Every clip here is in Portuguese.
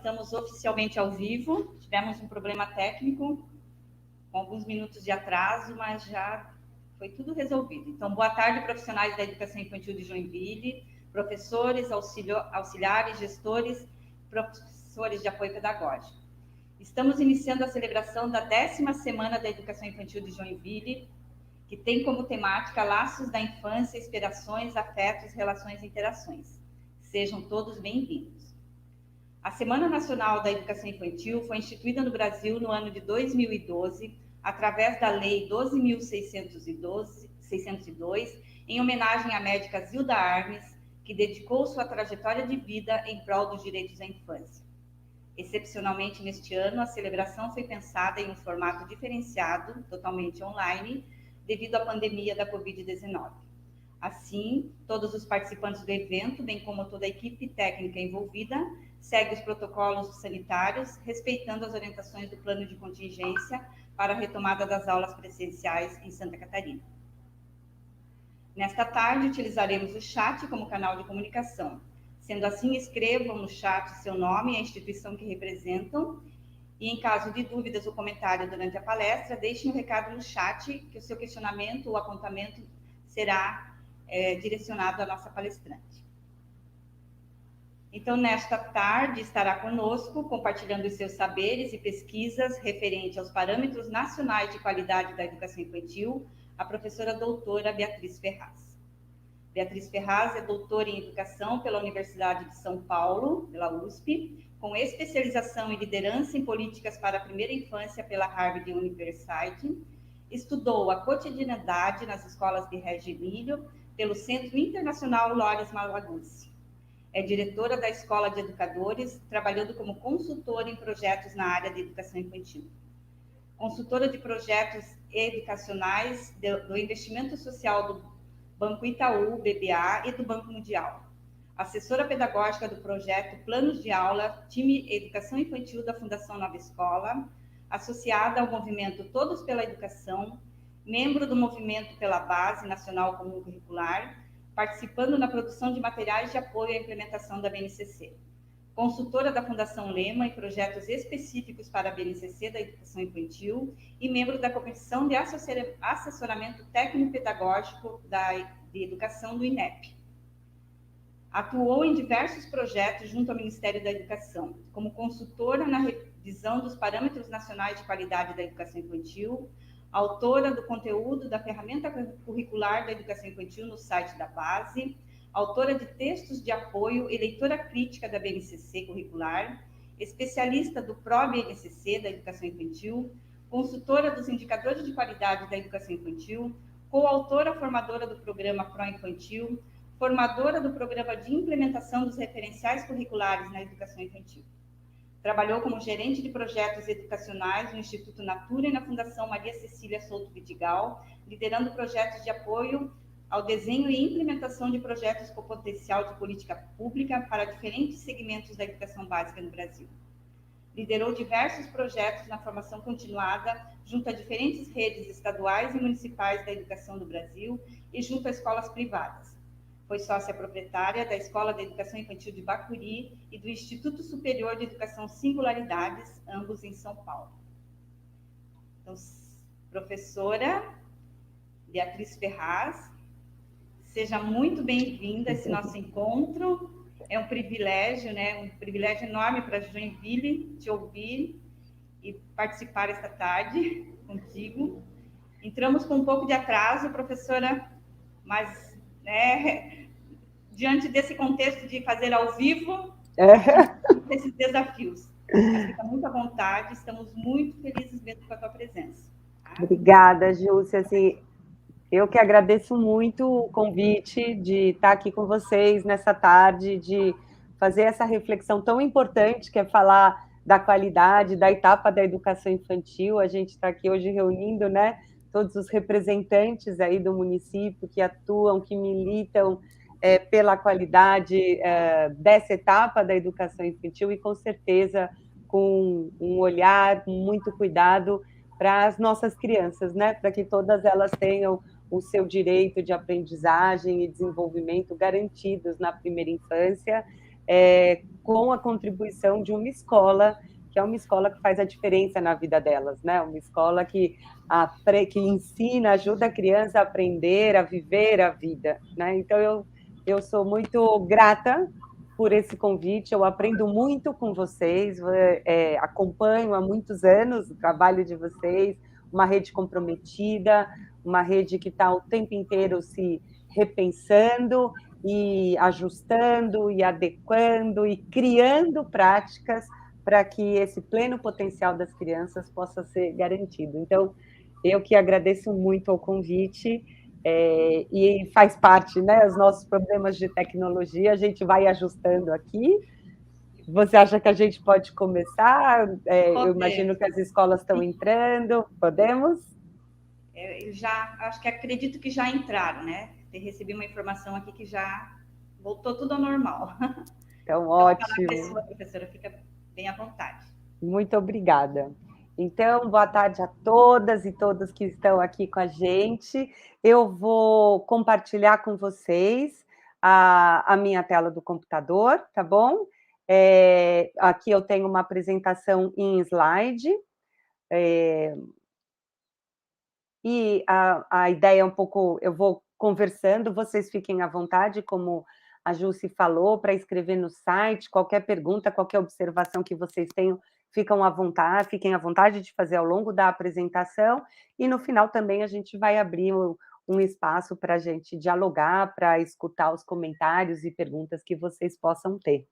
estamos oficialmente ao vivo. Tivemos um problema técnico, com alguns minutos de atraso, mas já foi tudo resolvido. Então, boa tarde, profissionais da educação infantil de Joinville, professores, auxiliares, gestores, professores de apoio pedagógico. Estamos iniciando a celebração da 10ª Semana da Educação Infantil de Joinville, que tem como temática Laços da Infância, Inspirações, Afetos, Relações e Interações. Sejam todos bem-vindos. A Semana Nacional da Educação Infantil foi instituída no Brasil no ano de 2012, através da Lei 12.602, em homenagem à médica Zilda Arnes, que dedicou sua trajetória de vida em prol dos direitos da infância. Excepcionalmente, neste ano, a celebração foi pensada em um formato diferenciado, totalmente online, devido à pandemia da Covid-19. Assim, todos os participantes do evento, bem como toda a equipe técnica envolvida, segue os protocolos sanitários, respeitando as orientações do plano de contingência para a retomada das aulas presenciais em Santa Catarina. Nesta tarde, utilizaremos o chat como canal de comunicação. Sendo assim, escrevam no chat seu nome e a instituição que representam. E, em caso de dúvidas ou comentário durante a palestra, deixem o recado no chat, que o seu questionamento ou apontamento será direcionado à nossa palestrante. Então, nesta tarde, estará conosco, compartilhando os seus saberes e pesquisas referente aos parâmetros nacionais de qualidade da educação infantil, a professora doutora Beatriz Ferraz. Beatriz Ferraz é doutora em Educação pela Universidade de São Paulo, pela USP, com especialização em Liderança em Políticas para a Primeira Infância pela Harvard University. Estudou a cotidianidade nas escolas de Reggio Emílio pelo Centro Internacional Loris Malaguzzi. É diretora da Escola de Educadores, trabalhando como consultora em projetos na área de educação infantil. Consultora de projetos educacionais do Investimento Social do Banco Itaú, BBA e do Banco Mundial. Assessora pedagógica do projeto Planos de Aula, time Educação Infantil da Fundação Nova Escola, associada ao movimento Todos pela Educação, membro do movimento pela Base Nacional Comum Curricular, participando na produção de materiais de apoio à implementação da BNCC. Consultora da Fundação Lema em projetos específicos para a BNCC da Educação Infantil e membro da Comissão de Assessoramento Técnico-Pedagógico de Educação do INEP. Atuou em diversos projetos junto ao Ministério da Educação, como consultora na revisão dos parâmetros nacionais de qualidade da educação infantil, autora do conteúdo da ferramenta curricular da educação infantil no site da Base, autora de textos de apoio e leitora crítica da BNCC curricular, especialista do PRO-BNCC da educação infantil, consultora dos indicadores de qualidade da educação infantil, coautora formadora do programa PRO Infantil, formadora do programa de implementação dos referenciais curriculares na educação infantil. Trabalhou como gerente de projetos educacionais no Instituto Natura e na Fundação Maria Cecília Souto Vidigal, liderando projetos de apoio ao desenho e implementação de projetos com potencial de política pública para diferentes segmentos da educação básica no Brasil. Liderou diversos projetos na formação continuada junto a diferentes redes estaduais e municipais da educação do Brasil e junto a escolas privadas. Foi sócia proprietária da Escola de Educação Infantil de Bacuri e do Instituto Superior de Educação Singularidades, ambos em São Paulo. Então, professora Beatriz Ferraz, seja muito bem-vinda a esse nosso encontro. É um privilégio, né? Um privilégio enorme para Joinville te ouvir e participar esta tarde contigo. Entramos com um pouco de atraso, professora, mas, né, diante desse contexto de fazer ao vivo, esses desafios. Mas fica muito à vontade, estamos muito felizes mesmo com a tua presença. Tá? Obrigada, Júcia. Assim, eu que agradeço muito o convite de estar aqui com vocês nessa tarde, de fazer essa reflexão tão importante, que é falar da qualidade, da etapa da educação infantil. A gente está aqui hoje reunindo, né, todos os representantes aí do município que atuam, que militam pela qualidade dessa etapa da educação infantil e, com certeza, com um olhar, muito cuidado para as nossas crianças, né, para que todas elas tenham o seu direito de aprendizagem e desenvolvimento garantidos na primeira infância, com a contribuição de uma escola, que é uma escola que faz a diferença na vida delas, né? Uma escola que ensina, ajuda a criança a aprender, a viver a vida, né? Então, eu sou muito grata por esse convite, eu aprendo muito com vocês, acompanho há muitos anos o trabalho de vocês, uma rede comprometida, uma rede que está o tempo inteiro se repensando e ajustando e adequando e criando práticas para que esse pleno potencial das crianças possa ser garantido. Então, eu que agradeço muito o convite, e faz parte, né, os nossos problemas de tecnologia, a gente vai ajustando aqui. Você acha que a gente pode começar? Eu imagino que as escolas estão entrando, podemos? Acredito que já entraram, né? Recebi uma informação aqui que já voltou tudo ao normal. Então, ótimo. A pessoa, professora, fica bem à vontade. Muito obrigada. Então, boa tarde a todas e todos que estão aqui com a gente. Eu vou compartilhar com vocês a minha tela do computador, tá bom? Aqui eu tenho uma apresentação em slide. E a ideia é um pouco, eu vou conversando, vocês fiquem à vontade, como a Jussi falou, para escrever no site, qualquer pergunta, qualquer observação que vocês tenham, fiquem à vontade de fazer ao longo da apresentação, e no final também a gente vai abrir um espaço para a gente dialogar, para escutar os comentários e perguntas que vocês possam ter.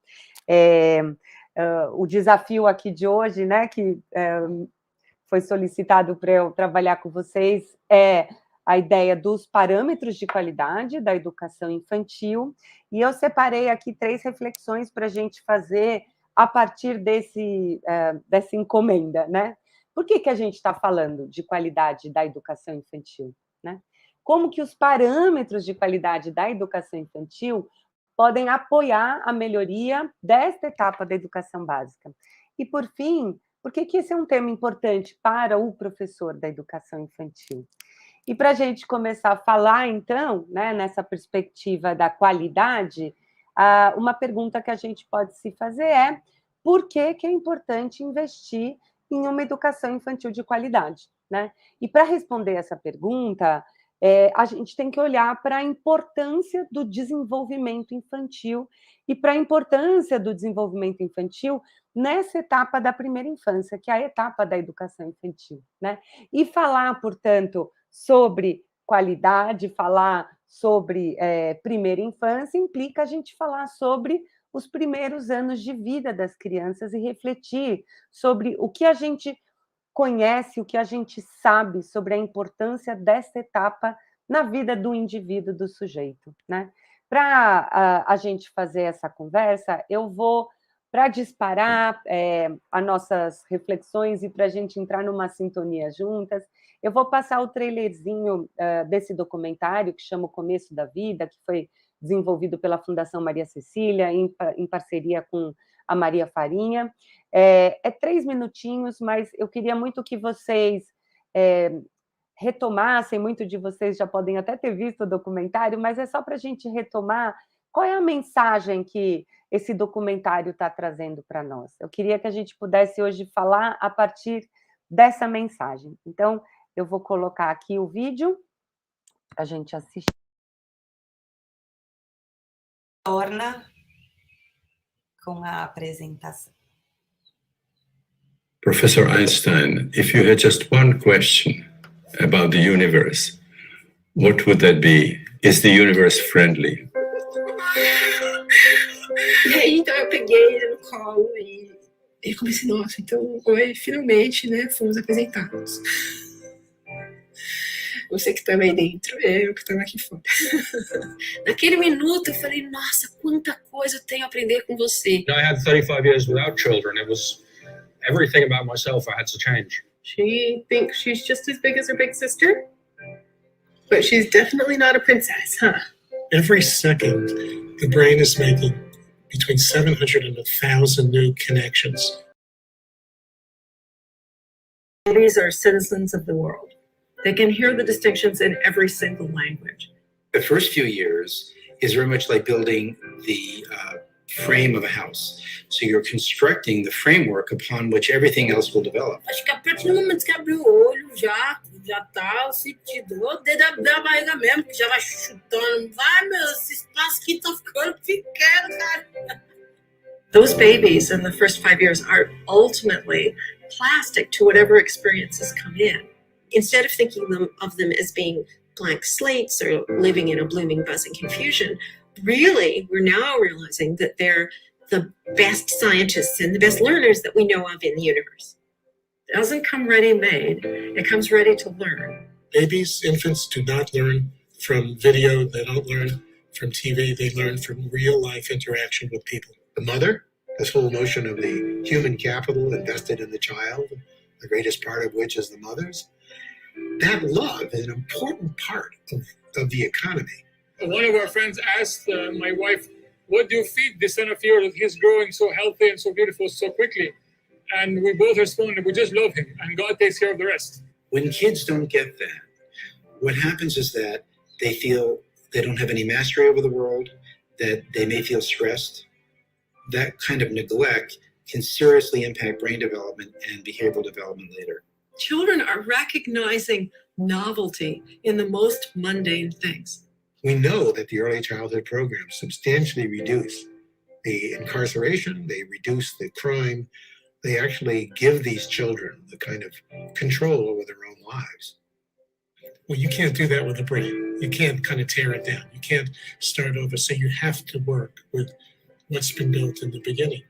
O desafio aqui de hoje, né, que foi solicitado para eu trabalhar com vocês, a ideia dos parâmetros de qualidade da educação infantil, e eu separei aqui 3 reflexões para a gente fazer a partir dessa encomenda, né? Por que a gente está falando de qualidade da educação infantil, né? Como que os parâmetros de qualidade da educação infantil podem apoiar a melhoria desta etapa da educação básica? E, por fim, por que esse é um tema importante para o professor da educação infantil? E para a gente começar a falar, então, né, nessa perspectiva da qualidade, uma pergunta que a gente pode se fazer é: por que é importante investir em uma educação infantil de qualidade, né? E para responder essa pergunta, a gente tem que olhar para a importância do desenvolvimento infantil e para a importância do desenvolvimento infantil nessa etapa da primeira infância, que é a etapa da educação infantil, né? E falar, portanto, sobre qualidade, falar sobre primeira infância, implica a gente falar sobre os primeiros anos de vida das crianças e refletir sobre o que a gente conhece, o que a gente sabe sobre a importância dessa etapa na vida do indivíduo, do sujeito, né? Para a gente fazer essa conversa, eu vou, para disparar as nossas reflexões e para a gente entrar numa sintonia juntas, eu vou passar o trailerzinho desse documentário que chama O Começo da Vida, que foi desenvolvido pela Fundação Maria Cecília, em parceria com a Maria Farinha. 3 minutinhos, mas eu queria muito que vocês retomassem, muito de vocês já podem até ter visto o documentário, mas é só para a gente retomar qual é a mensagem que esse documentário está trazendo para nós. Eu queria que a gente pudesse hoje falar a partir dessa mensagem. Então, eu vou colocar aqui o vídeo, a gente assistir. Torna com a apresentação. Professor Einstein, if you had just one question about the universe, what would that be? Is the universe friendly? E aí, então, eu peguei ele no colo e comecei, nossa, então, oi, finalmente, né, fomos apresentados. Você que estava aí dentro, eu que estava aqui fora. Naquele minuto, eu falei, nossa, quanta coisa eu tenho a aprender com você. I had 35 years without children. It was everything about myself I had to change. She thinks she's just as big as her big sister, but she's definitely not a princess, huh? Every second, the brain is making between 700 and 1,000 new connections. Babies are citizens of the world. They can hear the distinctions in every single language. The first few years is very much like building the frame of a house. So you're constructing the framework upon which everything else will develop. Acho que a partir do momento que abriu o olho, já tá o sentido. O dedo da barriga mesmo, que já vai chutando. Vai, meu, esse espaço aqui tá ficando pequeno, cara. Those babies in the first 5 years are ultimately plastic to whatever experiences come in. Instead of thinking of them as being blank slates or living in a blooming, buzzing confusion, really, we're now realizing that they're the best scientists and the best learners that we know of in the universe. It doesn't come ready-made, it comes ready to learn. Babies, infants do not learn from video, they don't learn from TV, they learn from real life interaction with people. The mother, this whole notion of the human capital invested in the child, the greatest part of which is the mother's, that love is an important part of the economy. One of our friends asked my wife, what do you feed this son of yours? He's growing so healthy and so beautiful so quickly. And we both responded, we just love him and God takes care of the rest. When kids don't get that, what happens is that they feel they don't have any mastery over the world, that they may feel stressed. That kind of neglect can seriously impact brain development and behavioral development later. Children are recognizing novelty in the most mundane things. We know that the early childhood programs substantially reduce the incarceration, they reduce the crime, they actually give these children the kind of control over their own lives. Well, you can't do that with the brain. You can't kind of tear it down. You can't start over. So you have to work with what's been built in the beginning.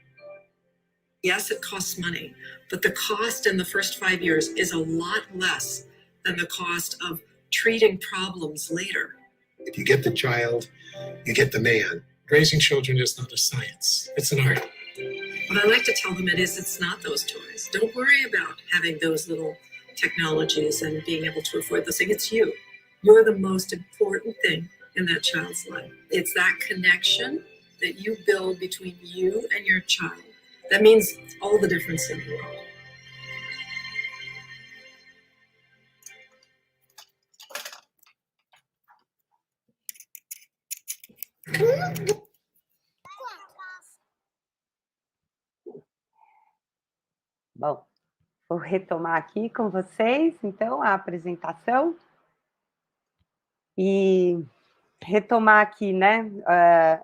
Yes, it costs money, but the cost in the first 5 years is a lot less than the cost of treating problems later. If you get the child, you get the man. Raising children is not a science, it's an art. What I like to tell them it's not those toys. Don't worry about having those little technologies and being able to afford those things. It's you. You're the most important thing in that child's life. It's that connection that you build between you and your child. That means all the difference in the world. Bom, vou retomar aqui com vocês, então, a apresentação. E retomar aqui, né?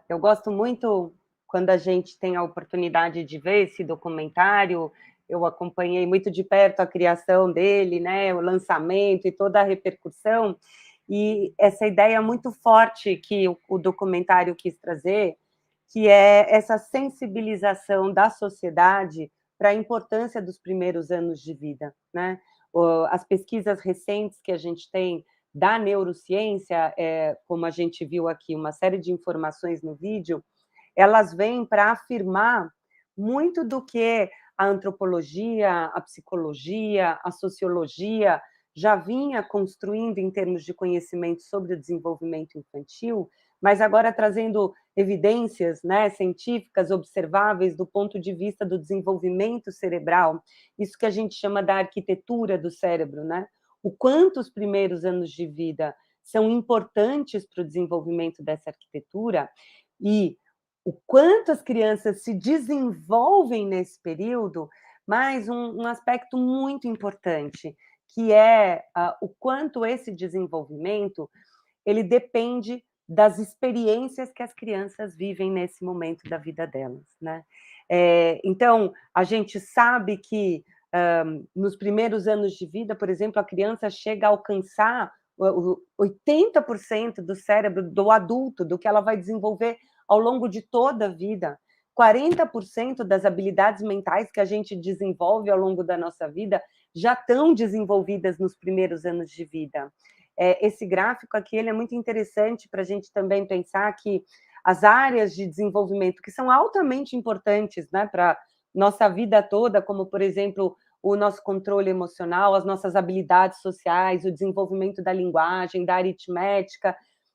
Eu gosto muito quando a gente tem a oportunidade de ver esse documentário. Eu acompanhei muito de perto a criação dele, né? O lançamento e toda a repercussão. E essa ideia muito forte que o documentário quis trazer, que é essa sensibilização da sociedade para a importância dos primeiros anos de vida, né? As pesquisas recentes que a gente tem da neurociência, como a gente viu aqui, uma série de informações no vídeo, elas vêm para afirmar muito do que a antropologia, a psicologia, a sociologia já vinha construindo em termos de conhecimento sobre o desenvolvimento infantil, mas agora trazendo evidências, né, científicas observáveis do ponto de vista do desenvolvimento cerebral, isso que a gente chama da arquitetura do cérebro, né? O quanto os primeiros anos de vida são importantes para o desenvolvimento dessa arquitetura e o quanto as crianças se desenvolvem nesse período, mas um aspecto muito importante, que é o quanto esse desenvolvimento ele depende das experiências que as crianças vivem nesse momento da vida delas, né? Então, a gente sabe que nos primeiros anos de vida, por exemplo, a criança chega a alcançar 80% do cérebro do adulto, do que ela vai desenvolver ao longo de toda a vida. 40% das habilidades mentais que a gente desenvolve ao longo da nossa vida já estão desenvolvidas nos primeiros anos de vida. Esse gráfico aqui ele é muito interessante para a gente também pensar que as áreas de desenvolvimento que são altamente importantes, né, para nossa vida toda, como, por exemplo, o nosso controle emocional, as nossas habilidades sociais, o desenvolvimento da linguagem, da aritmética,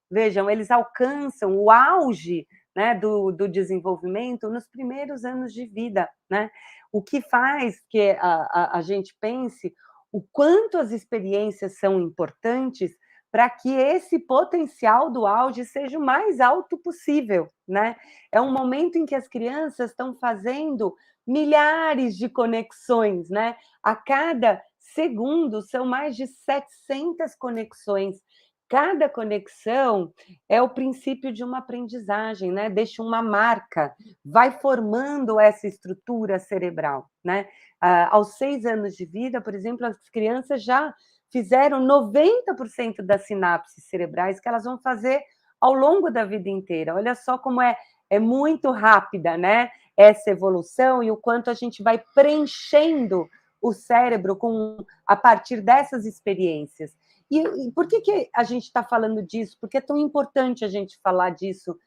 vejam, eles alcançam o auge, né, do desenvolvimento nos primeiros anos de vida, né? O que faz que a gente pense o quanto as experiências são importantes para que esse potencial do auge seja o mais alto possível, né? É um momento em que as crianças estão fazendo milhares de conexões, né? A cada segundo são mais de 700 conexões. Cada conexão é o princípio de uma aprendizagem, né? Deixa uma marca, vai formando essa estrutura cerebral, né? Aos 6 anos de vida, por exemplo, as crianças já fizeram 90% das sinapses cerebrais que elas vão fazer ao longo da vida inteira. Olha só como é muito rápida, né? Essa evolução e o quanto a gente vai preenchendo o cérebro a partir dessas experiências. E por que a gente está falando disso? Por que é tão importante a gente falar disso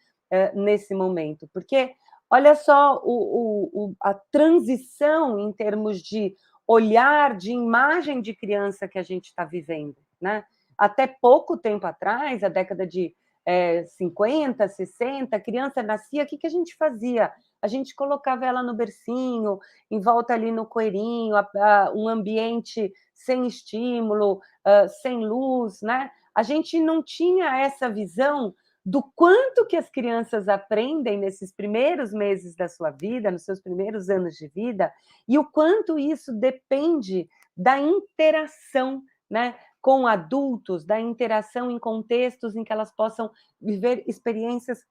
nesse momento? Porque olha só a transição em termos de olhar, de imagem de criança que a gente está vivendo, né? Até pouco tempo atrás, a década de 50, 60, a criança nascia, o que a gente fazia? A gente colocava ela no bercinho, em volta ali no coelhinho, um ambiente sem estímulo, sem luz, né? A gente não tinha essa visão do quanto que as crianças aprendem nesses primeiros meses da sua vida, nos seus primeiros anos de vida, e o quanto isso depende da interação, né, com adultos, da interação em contextos em que elas possam viver experiências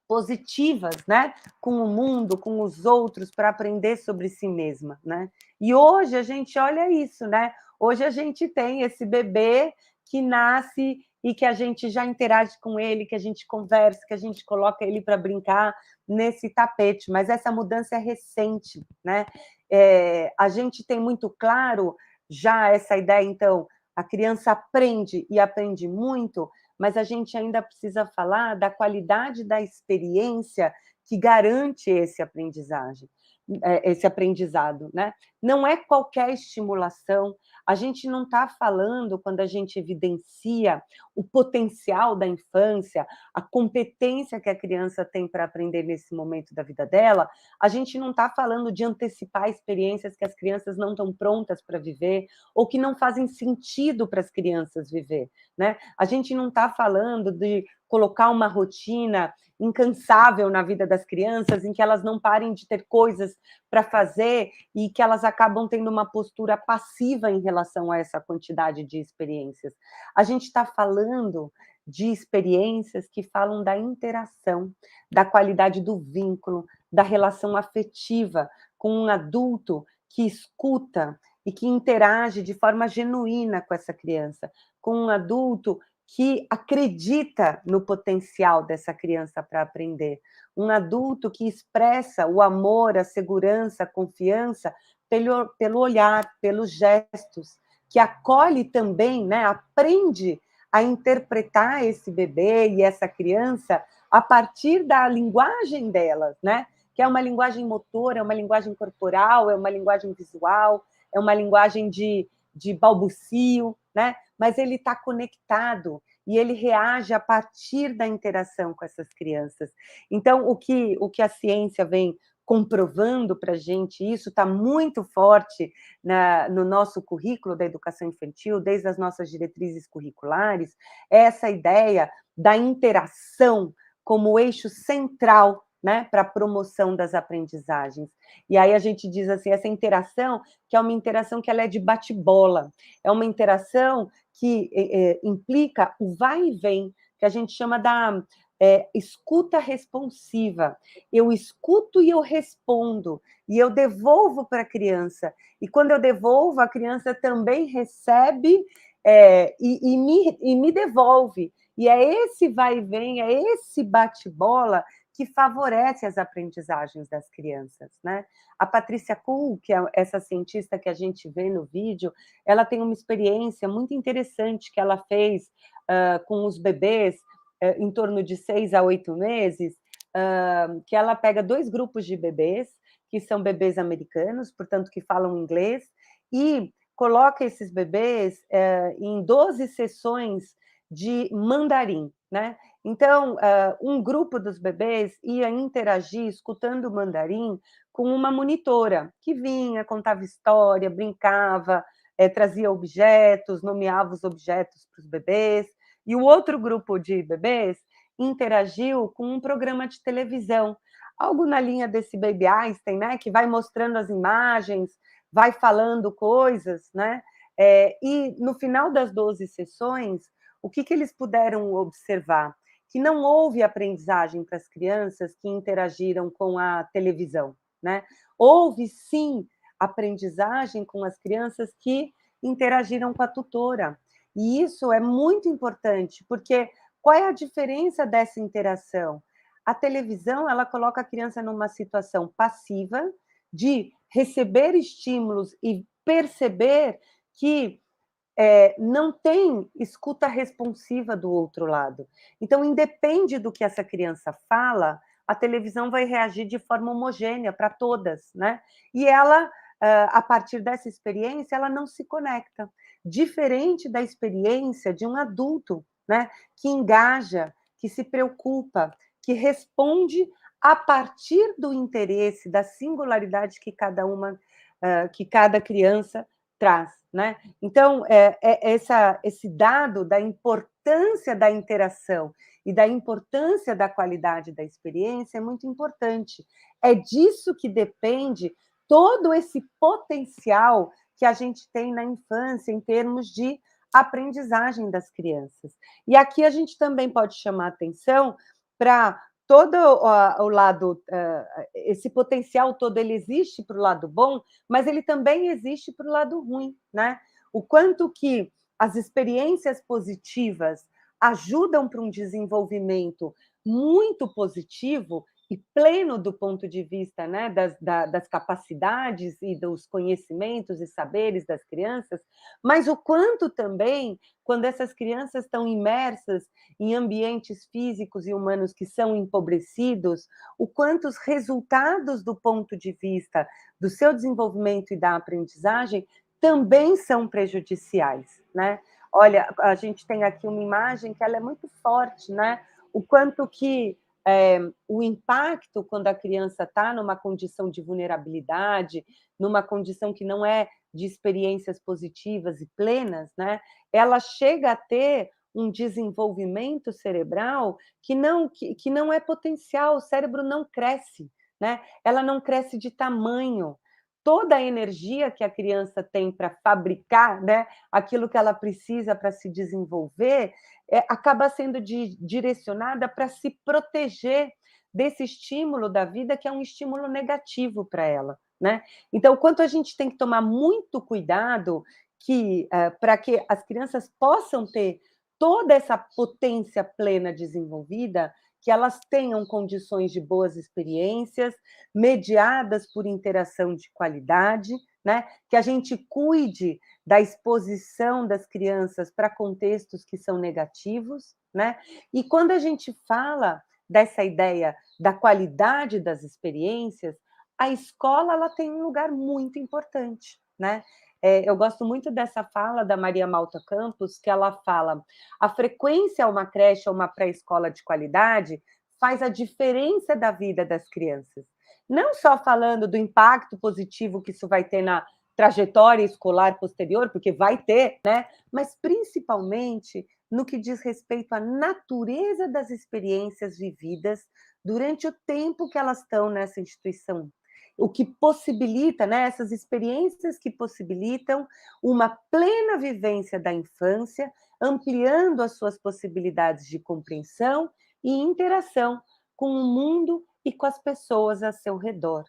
positivas, né, com o mundo, com os outros, para aprender sobre si mesma, né? E hoje a gente olha isso, né? Hoje a gente tem esse bebê que nasce e que a gente já interage com ele, que a gente conversa, que a gente coloca ele para brincar nesse tapete, mas essa mudança é recente, né? A gente tem muito claro já essa ideia, então, a criança aprende e aprende muito, mas a gente ainda precisa falar da qualidade da experiência que garante esse aprendizado, né? Não é qualquer estimulação, a gente não está falando, quando a gente evidencia o potencial da infância, a competência que a criança tem para aprender nesse momento da vida dela, a gente não está falando de antecipar experiências que as crianças não estão prontas para viver, ou que não fazem sentido para as crianças viver, né? A gente não está falando de colocar uma rotina incansável na vida das crianças, em que elas não parem de ter coisas para fazer e que elas acabam tendo uma postura passiva em relação a essa quantidade de experiências. A gente está falando de experiências que falam da interação, da qualidade do vínculo, da relação afetiva com um adulto que escuta e que interage de forma genuína com essa criança, com um adulto que acredita no potencial dessa criança para aprender, um adulto que expressa o amor, a segurança, a confiança pelo olhar, pelos gestos, que acolhe também, né, aprende a interpretar esse bebê e essa criança a partir da linguagem delas, né, que é uma linguagem motora, é uma linguagem corporal, é uma linguagem visual, é uma linguagem de balbucio, né? Mas ele está conectado e ele reage a partir da interação com essas crianças. Então, o que a ciência vem comprovando para a gente, isso está muito forte no nosso currículo da educação infantil, desde as nossas diretrizes curriculares, é essa ideia da interação como eixo central, né, para a promoção das aprendizagens. E aí a gente diz assim, essa interação, que é uma interação que ela é de bate-bola, é uma interação que implica o vai e vem, que a gente chama da escuta responsiva. Eu escuto e eu respondo, e eu devolvo para a criança. E quando eu devolvo, a criança também recebe e me devolve. E é esse vai e vem, é esse bate-bola que favorece as aprendizagens das crianças, né? A Patrícia Kuhl, que é essa cientista que a gente vê no vídeo, ela tem uma experiência muito interessante que ela fez com os bebês em torno de 6 a 8 meses, que ela pega 2 grupos de bebês, que são bebês americanos, portanto, que falam inglês, e coloca esses bebês em 12 sessões de mandarim, né? Então, um grupo dos bebês ia interagir escutando o mandarim com uma monitora que vinha, contava história, brincava, trazia objetos, nomeava os objetos para os bebês, e o outro grupo de bebês interagiu com um programa de televisão, algo na linha desse Baby Einstein, né, que vai mostrando as imagens, vai falando coisas, né, e no final das 12 sessões, o que eles puderam observar? Que não houve aprendizagem para as crianças que interagiram com a televisão, né? Houve, sim, aprendizagem com as crianças que interagiram com a tutora. E isso é muito importante, porque qual é a diferença dessa interação? A televisão, ela coloca a criança numa situação passiva de receber estímulos e perceber que não tem escuta responsiva do outro lado. Então, independe do que essa criança fala, a televisão vai reagir de forma homogênea para todas, né? E ela, a partir dessa experiência, ela não se conecta. Diferente da experiência de um adulto, né? Que engaja, que se preocupa, que responde a partir do interesse, da singularidade que cada criança traz, né? Então, esse dado da importância da interação e da importância da qualidade da experiência é muito importante. É disso que depende todo esse potencial que a gente tem na infância em termos de aprendizagem das crianças. E aqui a gente também pode chamar atenção para todo o lado, esse potencial todo, ele existe para o lado bom, mas ele também existe para o lado ruim, né? O quanto que as experiências positivas ajudam para um desenvolvimento muito positivo e pleno do ponto de vista, né, das capacidades e dos conhecimentos e saberes das crianças, mas o quanto também, quando essas crianças estão imersas em ambientes físicos e humanos que são empobrecidos, o quanto os resultados do ponto de vista do seu desenvolvimento e da aprendizagem também são prejudiciais, né? Olha, a gente tem aqui uma imagem que ela é muito forte, né? O quanto que o impacto quando a criança está numa condição de vulnerabilidade, numa condição que não é de experiências positivas e plenas, né? Ela chega a ter um desenvolvimento cerebral que não é potencial, o cérebro não cresce, né? Ela não cresce de tamanho. Toda a energia que a criança tem para fabricar, né, aquilo que ela precisa para se desenvolver, acaba sendo direcionada para se proteger desse estímulo da vida, que é um estímulo negativo para ela, né? Então, quanto a gente tem que tomar muito cuidado para que as crianças possam ter toda essa potência plena desenvolvida, que elas tenham condições de boas experiências, mediadas por interação de qualidade, né? Que a gente cuide da exposição das crianças para contextos que são negativos, né? E quando a gente fala dessa ideia da qualidade das experiências, a escola ela tem um lugar muito importante, né? Eu gosto muito dessa fala da Maria Malta Campos, que ela fala: a frequência a uma creche ou uma pré-escola de qualidade faz a diferença da vida das crianças. Não só falando do impacto positivo que isso vai ter na trajetória escolar posterior, porque vai ter, né? Mas principalmente no que diz respeito à natureza das experiências vividas durante o tempo que elas estão nessa instituição. O que possibilita, né, essas experiências que possibilitam uma plena vivência da infância, ampliando as suas possibilidades de compreensão e interação com o mundo e com as pessoas a seu redor.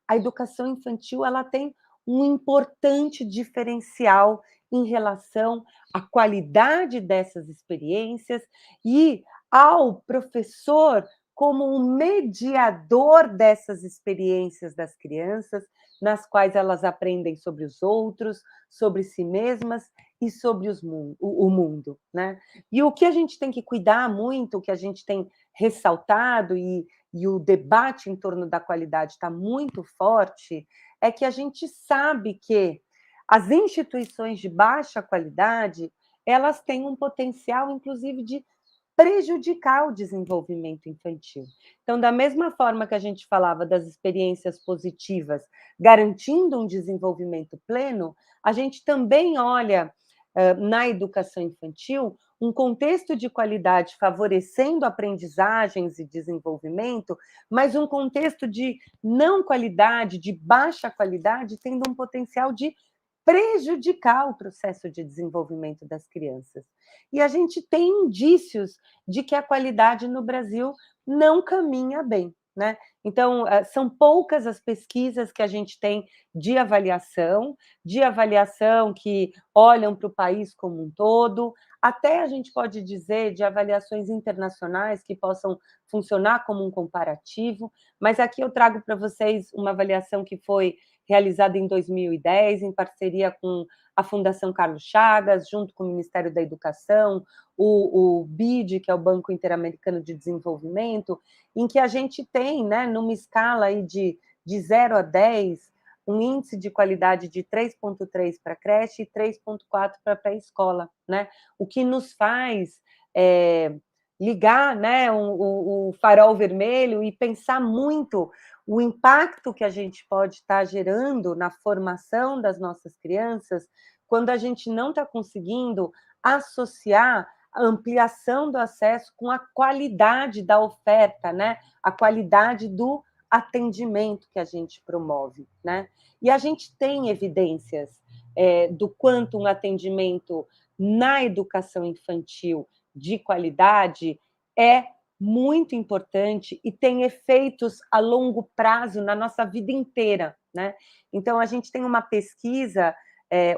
A educação infantil ela tem um importante diferencial em relação à qualidade dessas experiências e ao professor como um mediador dessas experiências das crianças, nas quais elas aprendem sobre os outros, sobre si mesmas e sobre o mundo, né? E o que a gente tem que cuidar muito, o que a gente tem ressaltado, e o debate em torno da qualidade está muito forte, é que a gente sabe que as instituições de baixa qualidade, elas têm um potencial, inclusive, de prejudicar o desenvolvimento infantil. Então, da mesma forma que a gente falava das experiências positivas, garantindo um desenvolvimento pleno, a gente também olha na educação infantil um contexto de qualidade favorecendo aprendizagens e desenvolvimento, mas um contexto de não qualidade, de baixa qualidade, tendo um potencial de prejudicar o processo de desenvolvimento das crianças. E a gente tem indícios de que a qualidade no Brasil não caminha bem, né? Então, são poucas as pesquisas que a gente tem de avaliação que olham para o país como um todo, até a gente pode dizer de avaliações internacionais que possam funcionar como um comparativo, mas aqui eu trago para vocês uma avaliação que foi realizada em 2010, em parceria com a Fundação Carlos Chagas, junto com o Ministério da Educação, o BID, que é o Banco Interamericano de Desenvolvimento, em que a gente tem, né, numa escala aí de 0 a 10, um índice de qualidade de 3,3 para creche e 3,4 para pré-escola, né? O que nos faz ligar, né, o farol vermelho e pensar muito o impacto que a gente pode estar gerando na formação das nossas crianças quando a gente não está conseguindo associar a ampliação do acesso com a qualidade da oferta, né? A qualidade do atendimento que a gente promove, né? E a gente tem evidências do quanto um atendimento na educação infantil de qualidade é muito importante e tem efeitos a longo prazo na nossa vida inteira, né? Então, a gente tem uma pesquisa,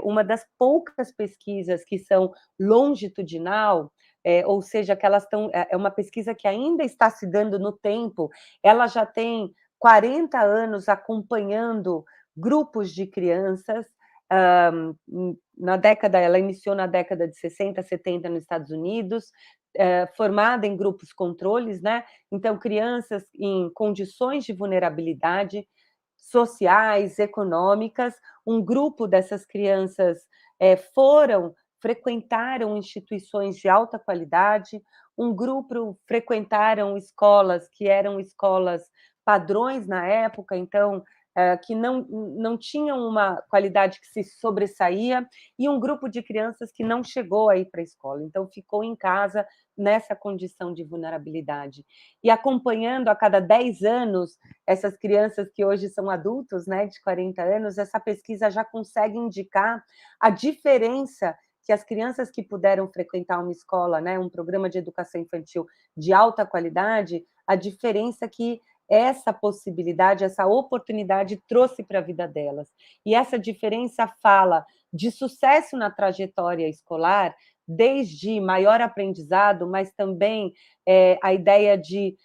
uma das poucas pesquisas que são longitudinal, ou seja, que elas estão... É uma pesquisa que ainda está se dando no tempo, ela já tem 40 anos acompanhando grupos de crianças, ela iniciou na década de 60, 70 nos Estados Unidos, formada em grupos controles, né? Então, crianças em condições de vulnerabilidade sociais, econômicas, um grupo dessas crianças frequentaram instituições de alta qualidade, um grupo frequentaram escolas que eram escolas padrões na época, então, que não tinham uma qualidade que se sobressaía, e um grupo de crianças que não chegou a ir para a escola, então ficou em casa nessa condição de vulnerabilidade. E acompanhando a cada 10 anos essas crianças que hoje são adultos, né, de 40 anos, essa pesquisa já consegue indicar a diferença que as crianças que puderam frequentar uma escola, né, um programa de educação infantil de alta qualidade, a diferença que essa possibilidade, essa oportunidade trouxe para a vida delas. E essa diferença fala de sucesso na trajetória escolar, desde maior aprendizado, mas também a ideia de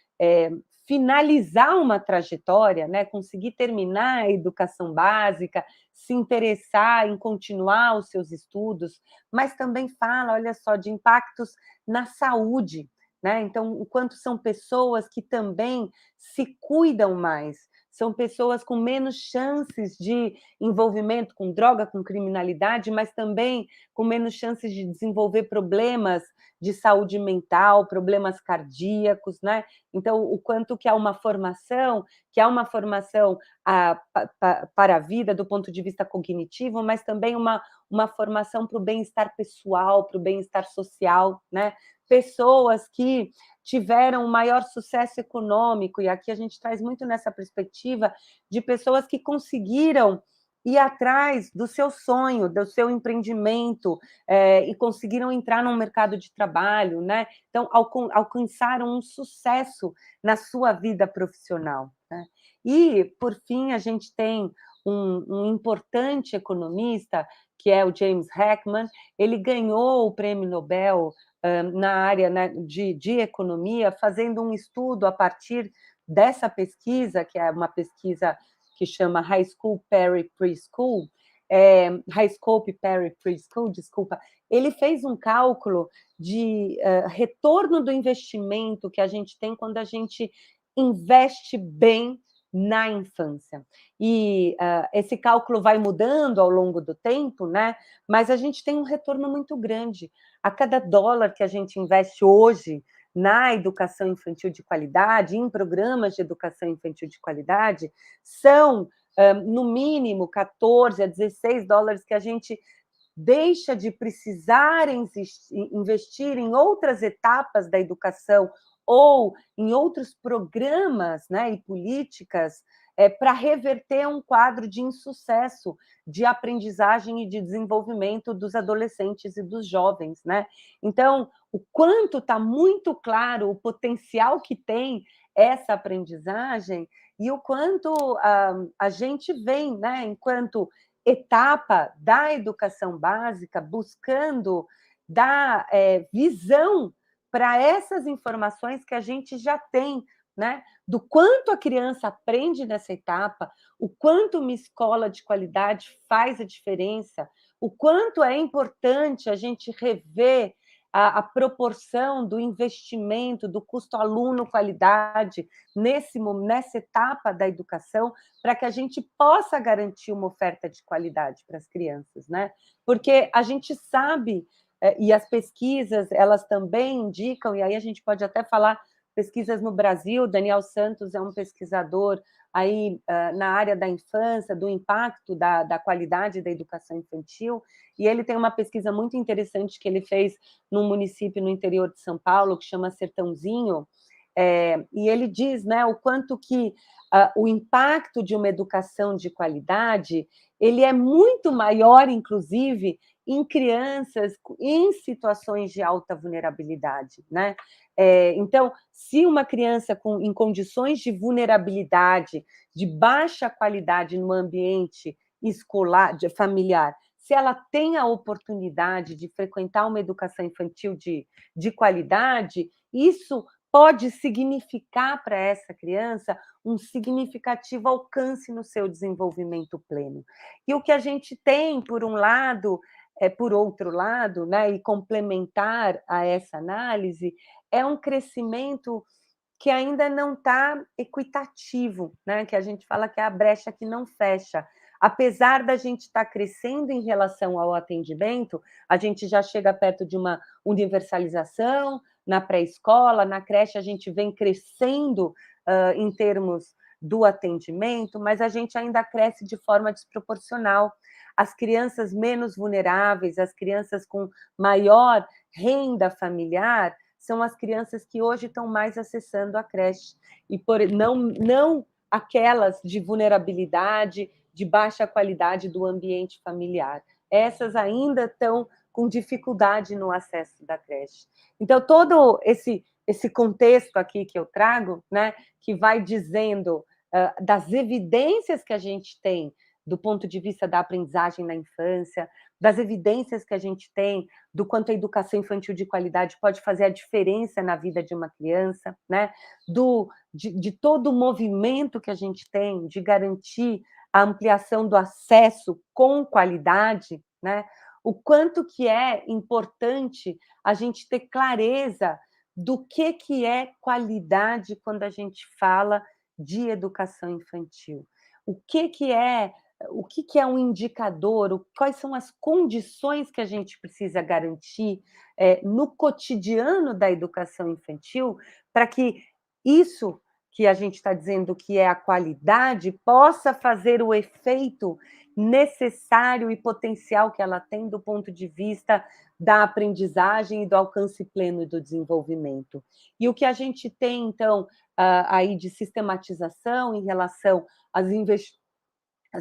finalizar uma trajetória, né, conseguir terminar a educação básica, se interessar em continuar os seus estudos, mas também fala, olha só, de impactos na saúde, né? Então, o quanto são pessoas que também se cuidam mais, são pessoas com menos chances de envolvimento com droga, com criminalidade, mas também com menos chances de desenvolver problemas de saúde mental, problemas cardíacos, né? Então, o quanto que há uma formação, para a vida do ponto de vista cognitivo, mas também uma formação para o bem-estar pessoal, para o bem-estar social, né? Pessoas que tiveram maior sucesso econômico, e aqui a gente traz muito nessa perspectiva de pessoas que conseguiram ir atrás do seu sonho, do seu empreendimento, e conseguiram entrar no mercado de trabalho, né? Então, alcançaram um sucesso na sua vida profissional, né? E, por fim, a gente tem um importante economista, que é o James Heckman. Ele ganhou o Prêmio Nobel na área, né, de economia, fazendo um estudo a partir dessa pesquisa, que é uma pesquisa que chama High School Perry Preschool, High School Perry Preschool, desculpa. Ele fez um cálculo de retorno do investimento que a gente tem quando a gente investe bem na infância. E esse cálculo vai mudando ao longo do tempo, né? Mas a gente tem um retorno muito grande. A cada dólar que a gente investe hoje na educação infantil de qualidade, em programas de educação infantil de qualidade, são, no mínimo, 14 a 16 dólares que a gente deixa de precisar investir em outras etapas da educação ou em outros programas, né, e políticas para reverter um quadro de insucesso de aprendizagem e de desenvolvimento dos adolescentes e dos jovens, né? Então, o quanto está muito claro o potencial que tem essa aprendizagem e o quanto a gente vem, né, enquanto etapa da educação básica, buscando dar visão para essas informações que a gente já tem, né? Do quanto a criança aprende nessa etapa, o quanto uma escola de qualidade faz a diferença, o quanto é importante a gente rever a proporção do investimento, do custo aluno-qualidade nessa etapa da educação, para que a gente possa garantir uma oferta de qualidade para as crianças, né? Porque a gente sabe, e as pesquisas, elas também indicam, e aí a gente pode até falar pesquisas no Brasil, Daniel Santos é um pesquisador aí na área da infância, do impacto da qualidade da educação infantil, e ele tem uma pesquisa muito interessante que ele fez num município no interior de São Paulo, que chama Sertãozinho, e ele diz, né, o quanto que o impacto de uma educação de qualidade, ele é muito maior, inclusive, em crianças em situações de alta vulnerabilidade, né? Então, se uma criança em condições de vulnerabilidade, de baixa qualidade no ambiente escolar, familiar, se ela tem a oportunidade de frequentar uma educação infantil de qualidade, isso pode significar para essa criança um significativo alcance no seu desenvolvimento pleno. E o que a gente tem, por um lado, por outro lado, né, e complementar a essa análise, é um crescimento que ainda não está equitativo, né, que a gente fala que é a brecha que não fecha. Apesar da gente estar crescendo em relação ao atendimento, a gente já chega perto de uma universalização, na pré-escola, na creche a gente vem crescendo em termos do atendimento, mas a gente ainda cresce de forma desproporcional. As crianças menos vulneráveis, as crianças com maior renda familiar, são as crianças que hoje estão mais acessando a creche, e não aquelas de vulnerabilidade, de baixa qualidade do ambiente familiar. Essas ainda estão com dificuldade no acesso da creche. Então, todo esse contexto aqui que eu trago, né, que vai dizendo das evidências que a gente tem do ponto de vista da aprendizagem na infância, das evidências que a gente tem do quanto a educação infantil de qualidade pode fazer a diferença na vida de uma criança, né? De todo o movimento que a gente tem de garantir a ampliação do acesso com qualidade, né? O quanto que é importante a gente ter clareza do que é qualidade quando a gente fala de educação infantil. O que é um indicador, quais são as condições que a gente precisa garantir no cotidiano da educação infantil para que isso que a gente está dizendo que é a qualidade possa fazer o efeito necessário e potencial que ela tem do ponto de vista da aprendizagem e do alcance pleno do desenvolvimento. E o que a gente tem, então, aí de sistematização em relação às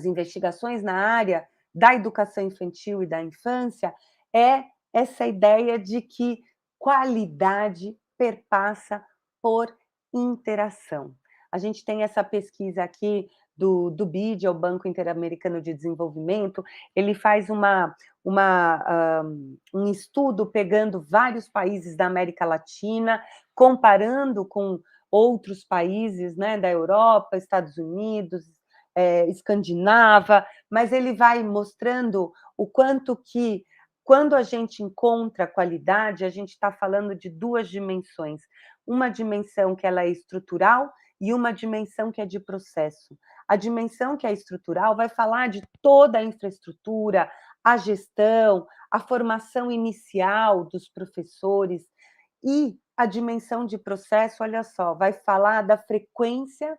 investigações na área da educação infantil e da infância é essa ideia de que qualidade perpassa por interação. A gente tem essa pesquisa aqui do BID, o Banco Interamericano de Desenvolvimento, ele faz um estudo pegando vários países da América Latina, comparando com outros países, né, da Europa, Estados Unidos, escandinava, mas ele vai mostrando o quanto que, quando a gente encontra qualidade, a gente está falando de duas dimensões. Uma dimensão que ela é estrutural e uma dimensão que é de processo. A dimensão que é estrutural vai falar de toda a infraestrutura, a gestão, a formação inicial dos professores, e a dimensão de processo, olha só, vai falar da frequência,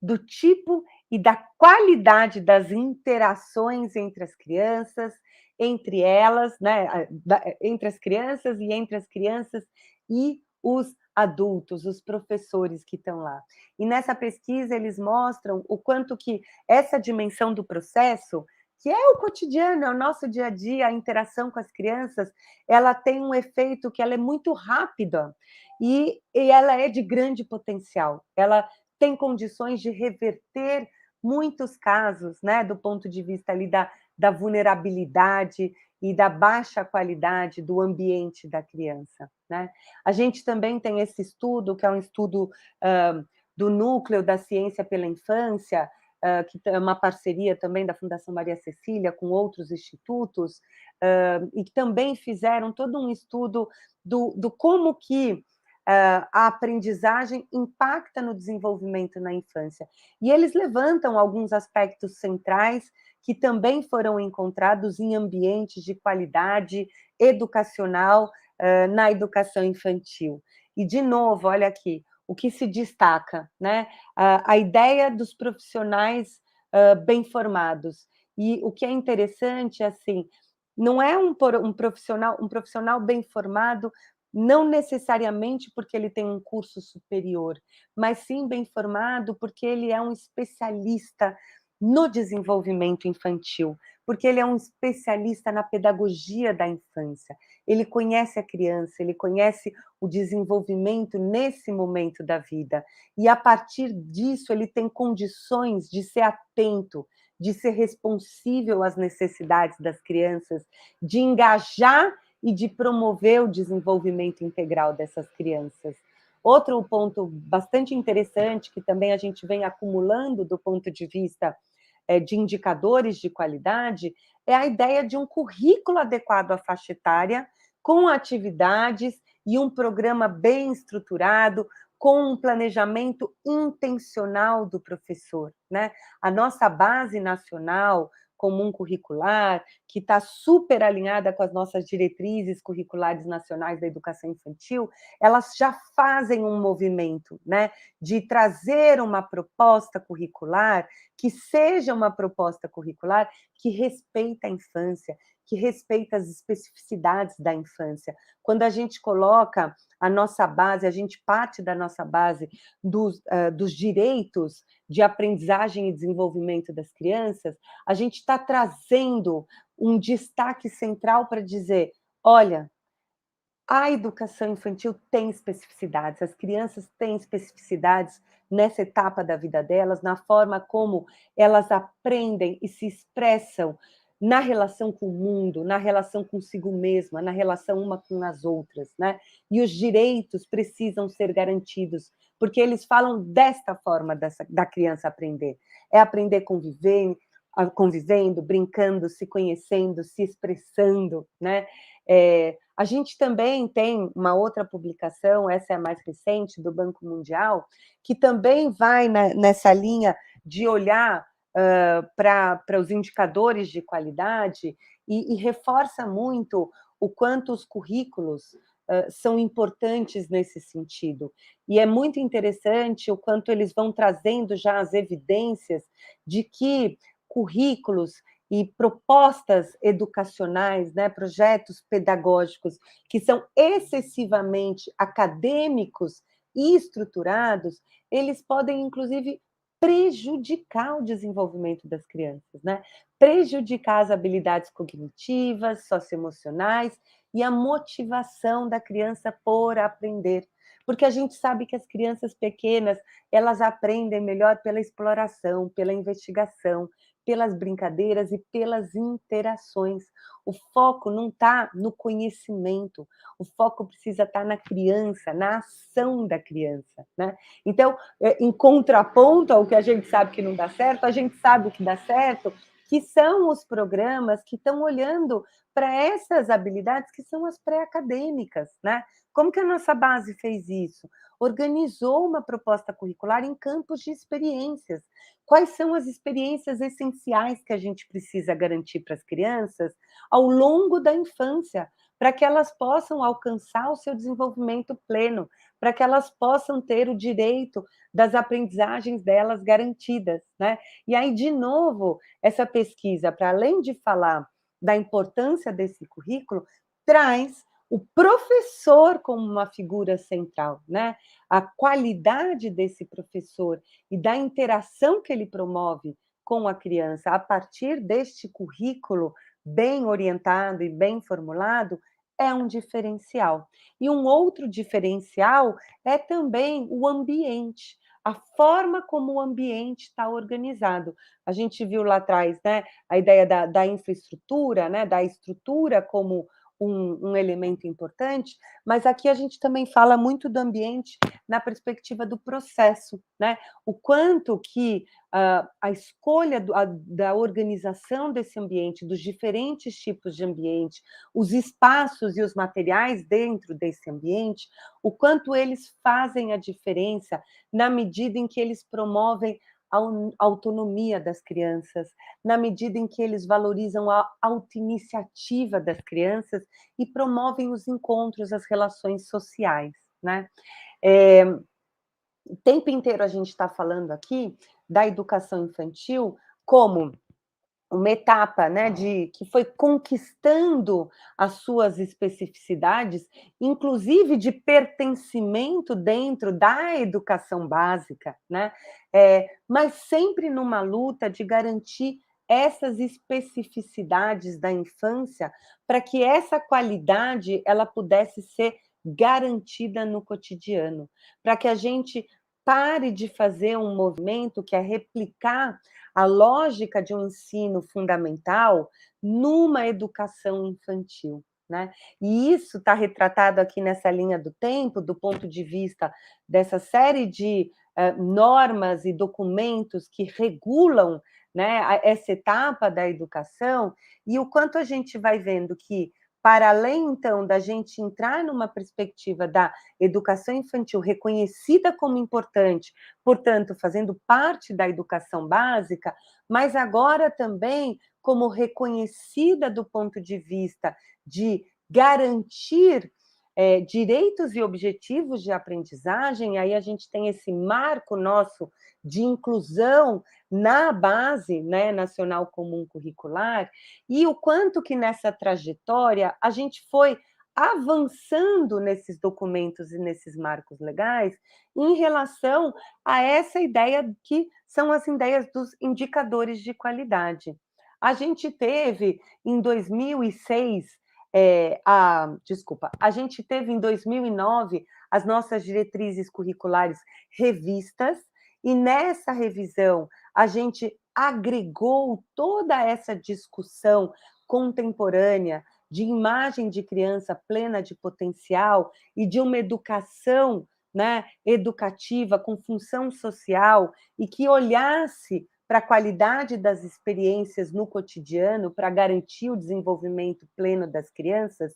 do tipo e da qualidade das interações entre as crianças, entre elas, né, entre as crianças e entre as crianças e os adultos, os professores que estão lá. E nessa pesquisa eles mostram o quanto que essa dimensão do processo, que é o cotidiano, é o nosso dia a dia, a interação com as crianças, ela tem um efeito que ela é muito rápida e ela é de grande potencial. Ela tem condições de reverter muitos casos, né, do ponto de vista ali da vulnerabilidade e da baixa qualidade do ambiente da criança, né? A gente também tem esse estudo, que é um estudo do Núcleo da Ciência pela Infância, que é uma parceria também da Fundação Maria Cecília com outros institutos, e que também fizeram todo um estudo do como que a aprendizagem impacta no desenvolvimento na infância. E eles levantam alguns aspectos centrais que também foram encontrados em ambientes de qualidade educacional na educação infantil. E, de novo, olha aqui, o que se destaca, né? A ideia dos profissionais bem formados. E o que é interessante, assim, não é um profissional bem formado, não necessariamente porque ele tem um curso superior, mas sim bem formado porque ele é um especialista no desenvolvimento infantil, porque ele é um especialista na pedagogia da infância. Ele conhece a criança, ele conhece o desenvolvimento nesse momento da vida. E, a partir disso, ele tem condições de ser atento, de ser responsível às necessidades das crianças, de engajar e de promover o desenvolvimento integral dessas crianças. Outro ponto bastante interessante, que também a gente vem acumulando do ponto de vista de indicadores de qualidade, é a ideia de um currículo adequado à faixa etária, com atividades e um programa bem estruturado, com um planejamento intencional do professor, né? A nossa base nacional comum curricular, que está super alinhada com as nossas diretrizes curriculares nacionais da educação infantil, elas já fazem um movimento, né, de trazer uma proposta curricular que seja uma proposta curricular que respeita a infância, que respeita as especificidades da infância. Quando a gente coloca a nossa base, a gente parte da nossa base dos direitos de aprendizagem e desenvolvimento das crianças, a gente está trazendo um destaque central para dizer, olha, a educação infantil tem especificidades, as crianças têm especificidades nessa etapa da vida delas, na forma como elas aprendem e se expressam na relação com o mundo, na relação consigo mesma, na relação uma com as outras, né? E os direitos precisam ser garantidos, porque eles falam desta forma da criança aprender. É aprender convivendo, brincando, se conhecendo, se expressando, né? A gente também tem uma outra publicação, essa é a mais recente, do Banco Mundial, que também vai nessa linha de olhar para os indicadores de qualidade e reforça muito o quanto os currículos são importantes nesse sentido. E é muito interessante o quanto eles vão trazendo já as evidências de que currículos e propostas educacionais, né, projetos pedagógicos que são excessivamente acadêmicos e estruturados, eles podem, inclusive, prejudicar o desenvolvimento das crianças, né? Prejudicar as habilidades cognitivas, socioemocionais e a motivação da criança por aprender. Porque a gente sabe que as crianças pequenas, elas aprendem melhor pela exploração, pela investigação, pelas brincadeiras e pelas interações. O foco não está no conhecimento, o foco precisa estar na criança, na ação da criança, né? Então, em contraponto ao que a gente sabe que não dá certo, a gente sabe o que dá certo, que são os programas que estão olhando para essas habilidades que são as pré-acadêmicas, né? Como que a nossa base fez isso? Organizou uma proposta curricular em campos de experiências. Quais são as experiências essenciais que a gente precisa garantir para as crianças ao longo da infância, para que elas possam alcançar o seu desenvolvimento pleno, para que elas possam ter o direito das aprendizagens delas garantidas, né? E aí, de novo, essa pesquisa, para além de falar da importância desse currículo, traz o professor como uma figura central, né? A qualidade desse professor e da interação que ele promove com a criança a partir deste currículo bem orientado e bem formulado é um diferencial. E um outro diferencial é também o ambiente, a forma como o ambiente está organizado. A gente viu lá atrás, né, a ideia da infraestrutura, né, da estrutura como um elemento importante, mas aqui a gente também fala muito do ambiente na perspectiva do processo, né? O quanto que a escolha da organização desse ambiente, dos diferentes tipos de ambiente, os espaços e os materiais dentro desse ambiente, o quanto eles fazem a diferença na medida em que eles promovem a autonomia das crianças, na medida em que eles valorizam a autoiniciativa das crianças e promovem os encontros, as relações sociais, né? O tempo inteiro a gente está falando aqui da educação infantil como uma etapa, né, que foi conquistando as suas especificidades, inclusive de pertencimento dentro da educação básica, né? Mas sempre numa luta de garantir essas especificidades da infância para que essa qualidade ela pudesse ser garantida no cotidiano, para que a gente pare de fazer um movimento que é replicar a lógica de um ensino fundamental numa educação infantil, né? E isso está retratado aqui nessa linha do tempo, do ponto de vista dessa série de normas e documentos que regulam, né, essa etapa da educação, e o quanto a gente vai vendo que, para além, então, da gente entrar numa perspectiva da educação infantil reconhecida como importante, portanto, fazendo parte da educação básica, mas agora também como reconhecida do ponto de vista de garantir direitos e objetivos de aprendizagem, aí a gente tem esse marco nosso de inclusão na base, né, nacional comum curricular, e o quanto que nessa trajetória a gente foi avançando nesses documentos e nesses marcos legais em relação a essa ideia que são as ideias dos indicadores de qualidade. A gente teve em 2006, a gente teve em 2009 as nossas diretrizes curriculares revistas, e nessa revisão a gente agregou toda essa discussão contemporânea de imagem de criança plena de potencial e de uma educação, né, educativa com função social e que olhasse para a qualidade das experiências no cotidiano para garantir o desenvolvimento pleno das crianças.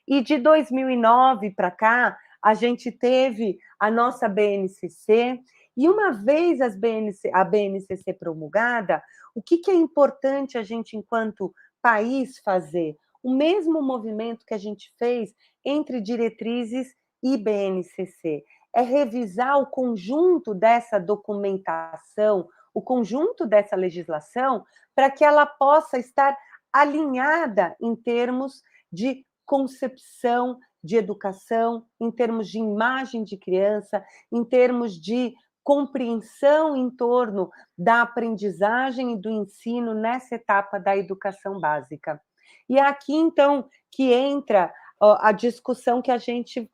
E de 2009 para cá, a gente teve a nossa BNCC, e uma vez a BNCC promulgada, o que é importante a gente, enquanto país, fazer? O mesmo movimento que a gente fez entre diretrizes e BNCC, é revisar o conjunto dessa documentação, o conjunto dessa legislação, para que ela possa estar alinhada em termos de concepção de educação, em termos de imagem de criança, em termos de compreensão em torno da aprendizagem e do ensino nessa etapa da educação básica. E é aqui, então, que entra a discussão que a gente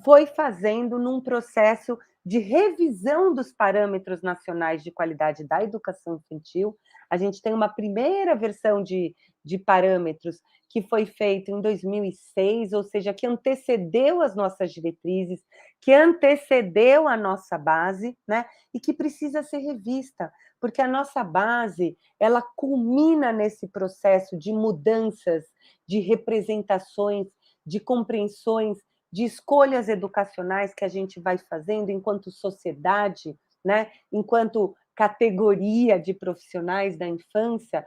foi fazendo num processo de revisão dos parâmetros nacionais de qualidade da educação infantil. A gente tem uma primeira versão de parâmetros que foi feita em 2006, ou seja, que antecedeu as nossas diretrizes, que antecedeu a nossa base, né? E que precisa ser revista, porque a nossa base, ela culmina nesse processo de mudanças, de representações, de compreensões, de escolhas educacionais que a gente vai fazendo enquanto sociedade, né? Enquanto categoria de profissionais da infância,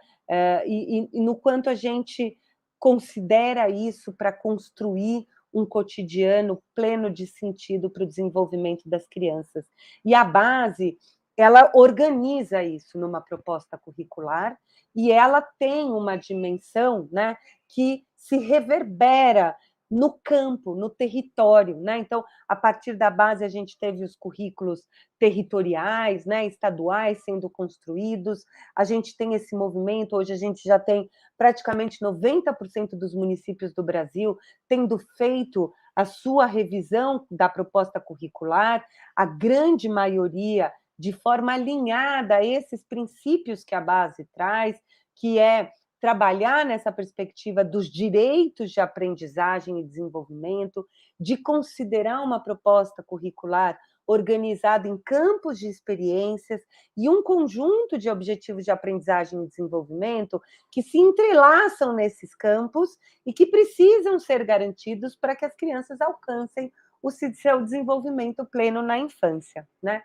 e no quanto a gente considera isso para construir um cotidiano pleno de sentido para o desenvolvimento das crianças. E a base, ela organiza isso numa proposta curricular e ela tem uma dimensão, né, que se reverbera no campo, no território, né? Então, a partir da base, a gente teve os currículos territoriais, né, estaduais sendo construídos, a gente tem esse movimento, hoje a gente já tem praticamente 90% dos municípios do Brasil tendo feito a sua revisão da proposta curricular, a grande maioria de forma alinhada a esses princípios que a base traz, que é trabalhar nessa perspectiva dos direitos de aprendizagem e desenvolvimento, de considerar uma proposta curricular organizada em campos de experiências e um conjunto de objetivos de aprendizagem e desenvolvimento que se entrelaçam nesses campos e que precisam ser garantidos para que as crianças alcancem o seu desenvolvimento pleno na infância, né?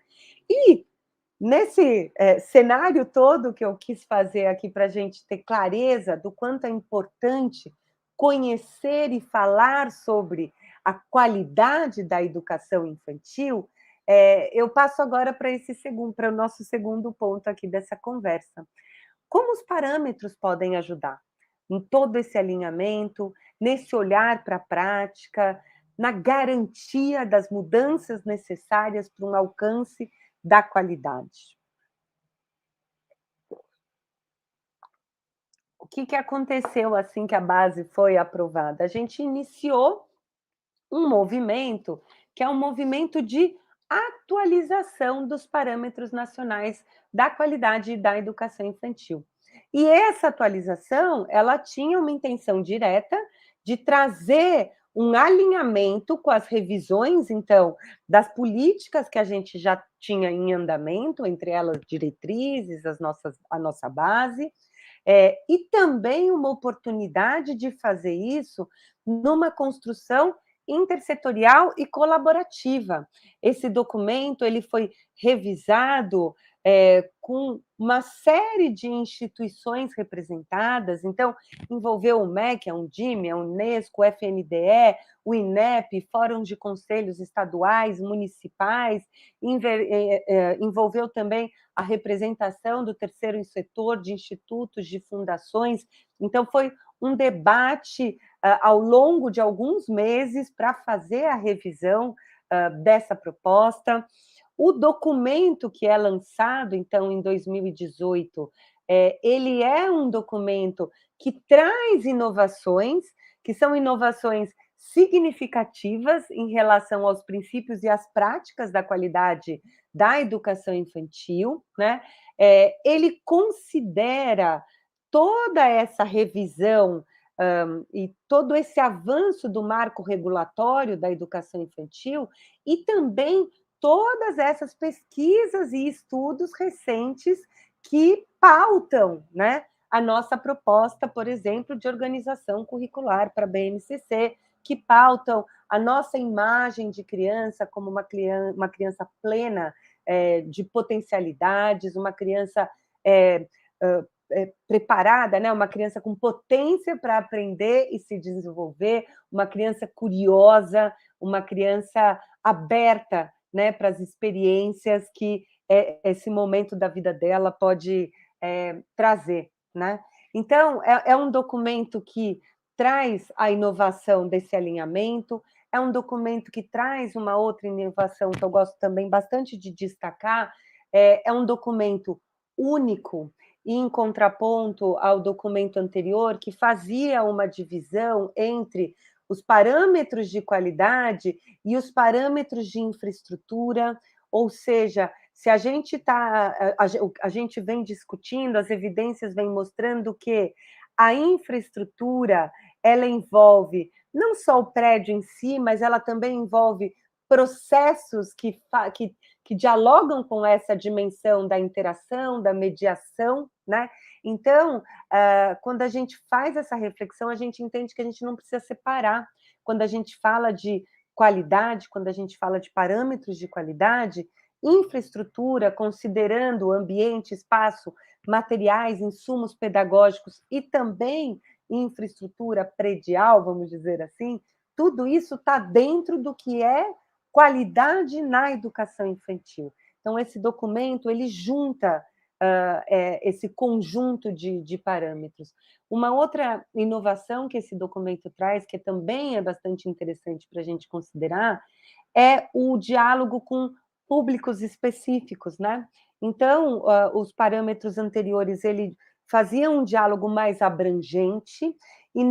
E nesse cenário todo que eu quis fazer aqui para a gente ter clareza do quanto é importante conhecer e falar sobre a qualidade da educação infantil, eu passo agora para o nosso segundo ponto aqui dessa conversa. Como os parâmetros podem ajudar em todo esse alinhamento, nesse olhar para a prática, na garantia das mudanças necessárias para um alcance da qualidade? O que aconteceu assim que a base foi aprovada? A gente iniciou um movimento que é um movimento de atualização dos parâmetros nacionais da qualidade da educação infantil. E essa atualização, ela tinha uma intenção direta de trazer um alinhamento com as revisões, então, das políticas que a gente já tinha em andamento, entre elas diretrizes, a nossa base, e também uma oportunidade de fazer isso numa construção intersetorial e colaborativa. Esse documento ele foi revisado com uma série de instituições representadas, então envolveu o MEC, a Undime, a Unesco, o FNDE, o INEP, Fórum de Conselhos Estaduais, Municipais, envolveu também a representação do terceiro setor, de institutos, de fundações, então foi um debate ao longo de alguns meses para fazer a revisão dessa proposta. O documento que é lançado, então, em 2018, ele é um documento que traz inovações, que são inovações significativas em relação aos princípios e às práticas da qualidade da educação infantil, né? Ele considera toda essa revisão e todo esse avanço do marco regulatório da educação infantil e também todas essas pesquisas e estudos recentes que pautam, né, a nossa proposta, por exemplo, de organização curricular para a BNCC, que pautam a nossa imagem de criança como uma criança plena de potencialidades, uma criança preparada, né? Uma criança com potência para aprender e se desenvolver, uma criança curiosa, uma criança aberta, né, para as experiências que esse momento da vida dela pode trazer, né? Então, é um documento que traz a inovação desse alinhamento, é um documento que traz uma outra inovação que eu gosto também bastante de destacar, é um documento único, e em contraponto ao documento anterior, que fazia uma divisão entre os parâmetros de qualidade e os parâmetros de infraestrutura, ou seja, se a gente vem discutindo, as evidências vêm mostrando que a infraestrutura, ela envolve não só o prédio em si, mas ela também envolve processos que dialogam com essa dimensão da interação, da mediação, né? Então, quando a gente faz essa reflexão, a gente entende que a gente não precisa separar. Quando a gente fala de qualidade, quando a gente fala de parâmetros de qualidade, infraestrutura, considerando ambiente, espaço, materiais, insumos pedagógicos e também infraestrutura predial, vamos dizer assim, tudo isso está dentro do que é qualidade na educação infantil. Então, esse documento, ele junta esse conjunto de parâmetros. Uma outra inovação que esse documento traz, que também é bastante interessante para a gente considerar, é o diálogo com públicos específicos, né? Então, os parâmetros anteriores, ele fazia um diálogo mais abrangente, e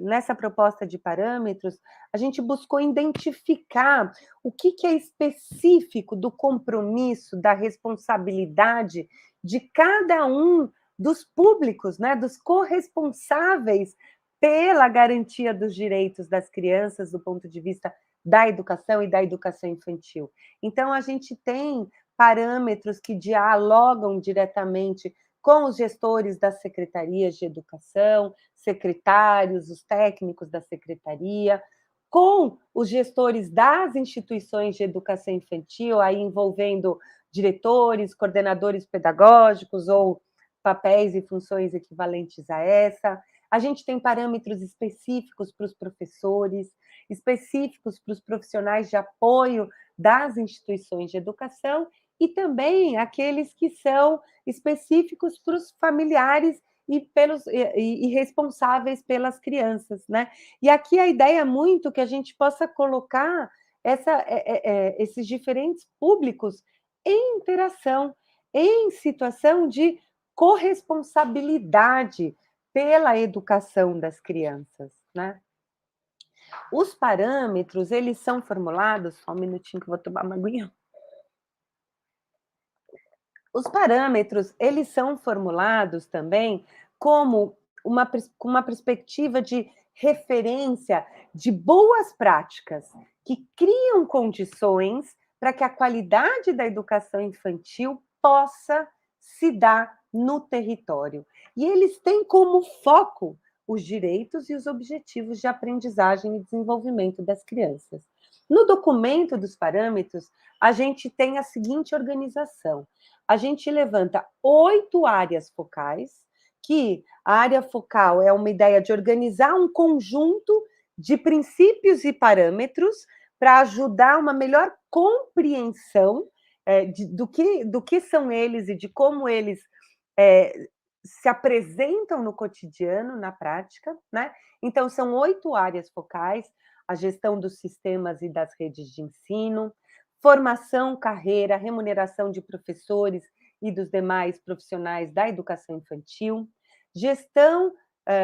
nessa proposta de parâmetros, a gente buscou identificar o que é específico do compromisso, da responsabilidade de cada um dos públicos, né, dos corresponsáveis pela garantia dos direitos das crianças do ponto de vista da educação e da educação infantil. Então, a gente tem parâmetros que dialogam diretamente com os gestores das secretarias de educação, secretários, os técnicos da secretaria, com os gestores das instituições de educação infantil, aí envolvendo diretores, coordenadores pedagógicos ou papéis e funções equivalentes a essa. A gente tem parâmetros específicos para os professores, específicos para os profissionais de apoio das instituições de educação e também aqueles que são específicos para os familiares e responsáveis pelas crianças, né? E aqui a ideia é muito que a gente possa colocar esses diferentes públicos em interação, em situação de corresponsabilidade pela educação das crianças, né? Os parâmetros, eles são formulados... Só um minutinho que eu vou tomar uma aguinha. Os parâmetros, eles são formulados também como uma perspectiva de referência de boas práticas que criam condições para que a qualidade da educação infantil possa se dar no território. E eles têm como foco os direitos e os objetivos de aprendizagem e desenvolvimento das crianças. No documento dos parâmetros, a gente tem a seguinte organização. A gente levanta 8 áreas focais, que a área focal é uma ideia de organizar um conjunto de princípios e parâmetros para ajudar uma melhor compreensão do que são eles e de como eles se apresentam no cotidiano, na prática, né? Então, são 8 áreas focais: a gestão dos sistemas e das redes de ensino, formação, carreira, remuneração de professores e dos demais profissionais da educação infantil, gestão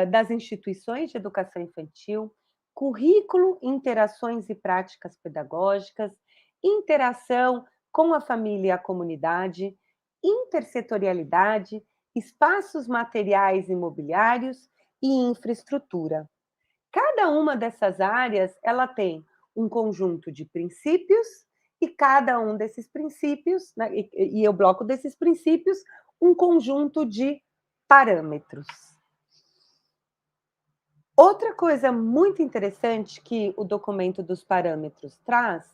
das instituições de educação infantil, currículo, interações e práticas pedagógicas, interação com a família e a comunidade, intersetorialidade, espaços materiais e imobiliários e infraestrutura. Cada uma dessas áreas, ela tem um conjunto de princípios e cada um desses princípios, né, e o bloco desses princípios, um conjunto de parâmetros. Outra coisa muito interessante que o documento dos parâmetros traz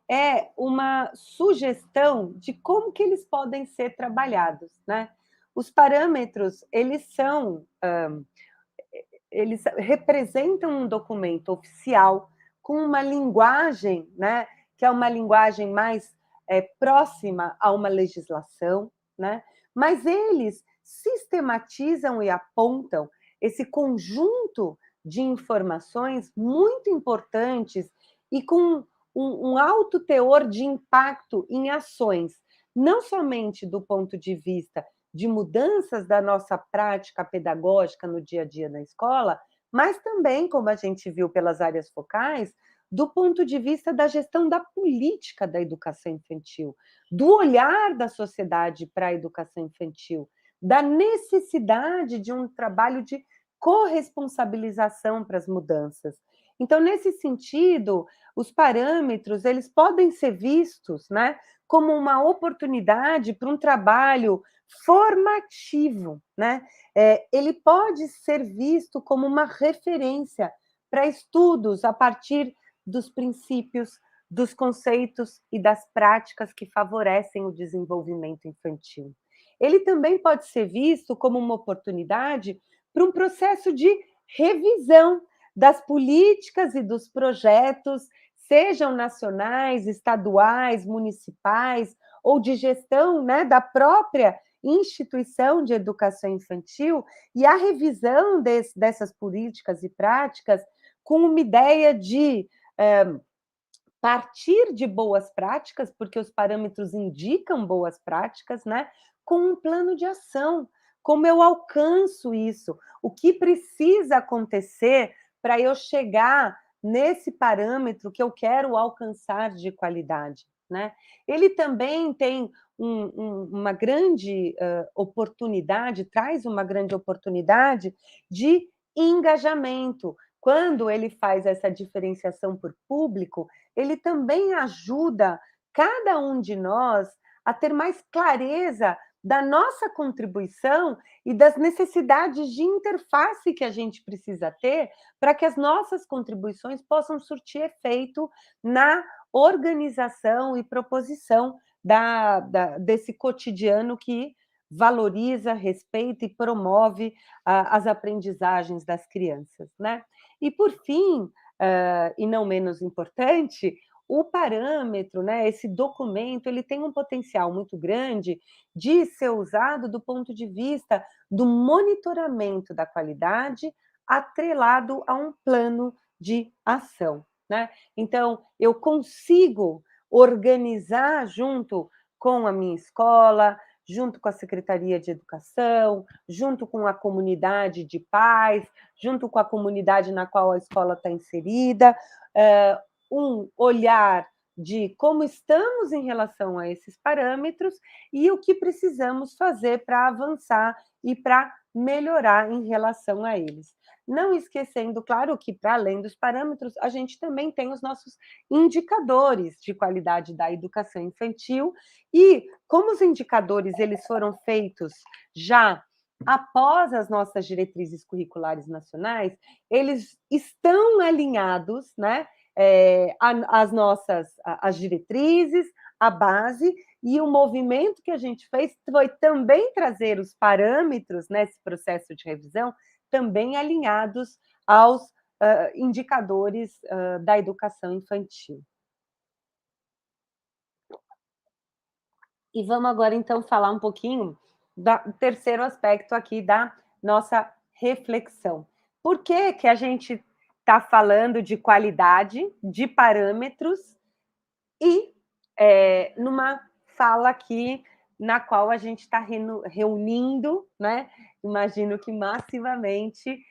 é uma sugestão de como que eles podem ser trabalhados, né? Os parâmetros, eles representam um documento oficial com uma linguagem, né, que é uma linguagem mais próxima a uma legislação, né? Mas eles sistematizam e apontam esse conjunto de informações muito importantes e com um alto teor de impacto em ações, não somente do ponto de vista de mudanças da nossa prática pedagógica no dia a dia na escola, mas também, como a gente viu pelas áreas focais, do ponto de vista da gestão da política da educação infantil, do olhar da sociedade para a educação infantil, da necessidade de um trabalho de corresponsabilização para as mudanças. Então, nesse sentido, os parâmetros, eles podem ser vistos, né, como uma oportunidade para um trabalho formativo, né? Ele pode ser visto como uma referência para estudos a partir dos princípios, dos conceitos e das práticas que favorecem o desenvolvimento infantil. Ele também pode ser visto como uma oportunidade para um processo de revisão das políticas e dos projetos, sejam nacionais, estaduais, municipais, ou de gestão, né, da própria instituição de educação infantil, e a revisão dessas políticas e práticas com uma ideia de partir de boas práticas, porque os parâmetros indicam boas práticas, né, com um plano de ação. Como eu alcanço isso? O que precisa acontecer para eu chegar nesse parâmetro que eu quero alcançar de qualidade, né? Ele também tem uma grande oportunidade, traz uma grande oportunidade de engajamento. Quando ele faz essa diferenciação por público, ele também ajuda cada um de nós a ter mais clareza da nossa contribuição e das necessidades de interface que a gente precisa ter para que as nossas contribuições possam surtir efeito na organização e proposição desse cotidiano que valoriza, respeita e promove as aprendizagens das crianças, né? E, por fim, e não menos importante, o parâmetro, né, esse documento, ele tem um potencial muito grande de ser usado do ponto de vista do monitoramento da qualidade atrelado a um plano de ação, né? Então, eu consigo organizar junto com a minha escola, junto com a Secretaria de Educação, junto com a comunidade de pais, junto com a comunidade na qual a escola está inserida, um olhar de como estamos em relação a esses parâmetros e o que precisamos fazer para avançar e para melhorar em relação a eles. Não esquecendo, claro, que para além dos parâmetros, a gente também tem os nossos indicadores de qualidade da educação infantil e como os indicadores eles foram feitos já após as nossas diretrizes curriculares nacionais, eles estão alinhados, né, as diretrizes, a base, e o movimento que a gente fez foi também trazer os parâmetros nesse processo de revisão, também alinhados aos indicadores da educação infantil. E vamos agora, então, falar um pouquinho do terceiro aspecto aqui da nossa reflexão. Por que que a gente está falando de qualidade, de parâmetros, e numa fala aqui na qual a gente está reunindo, né? Imagino que massivamente,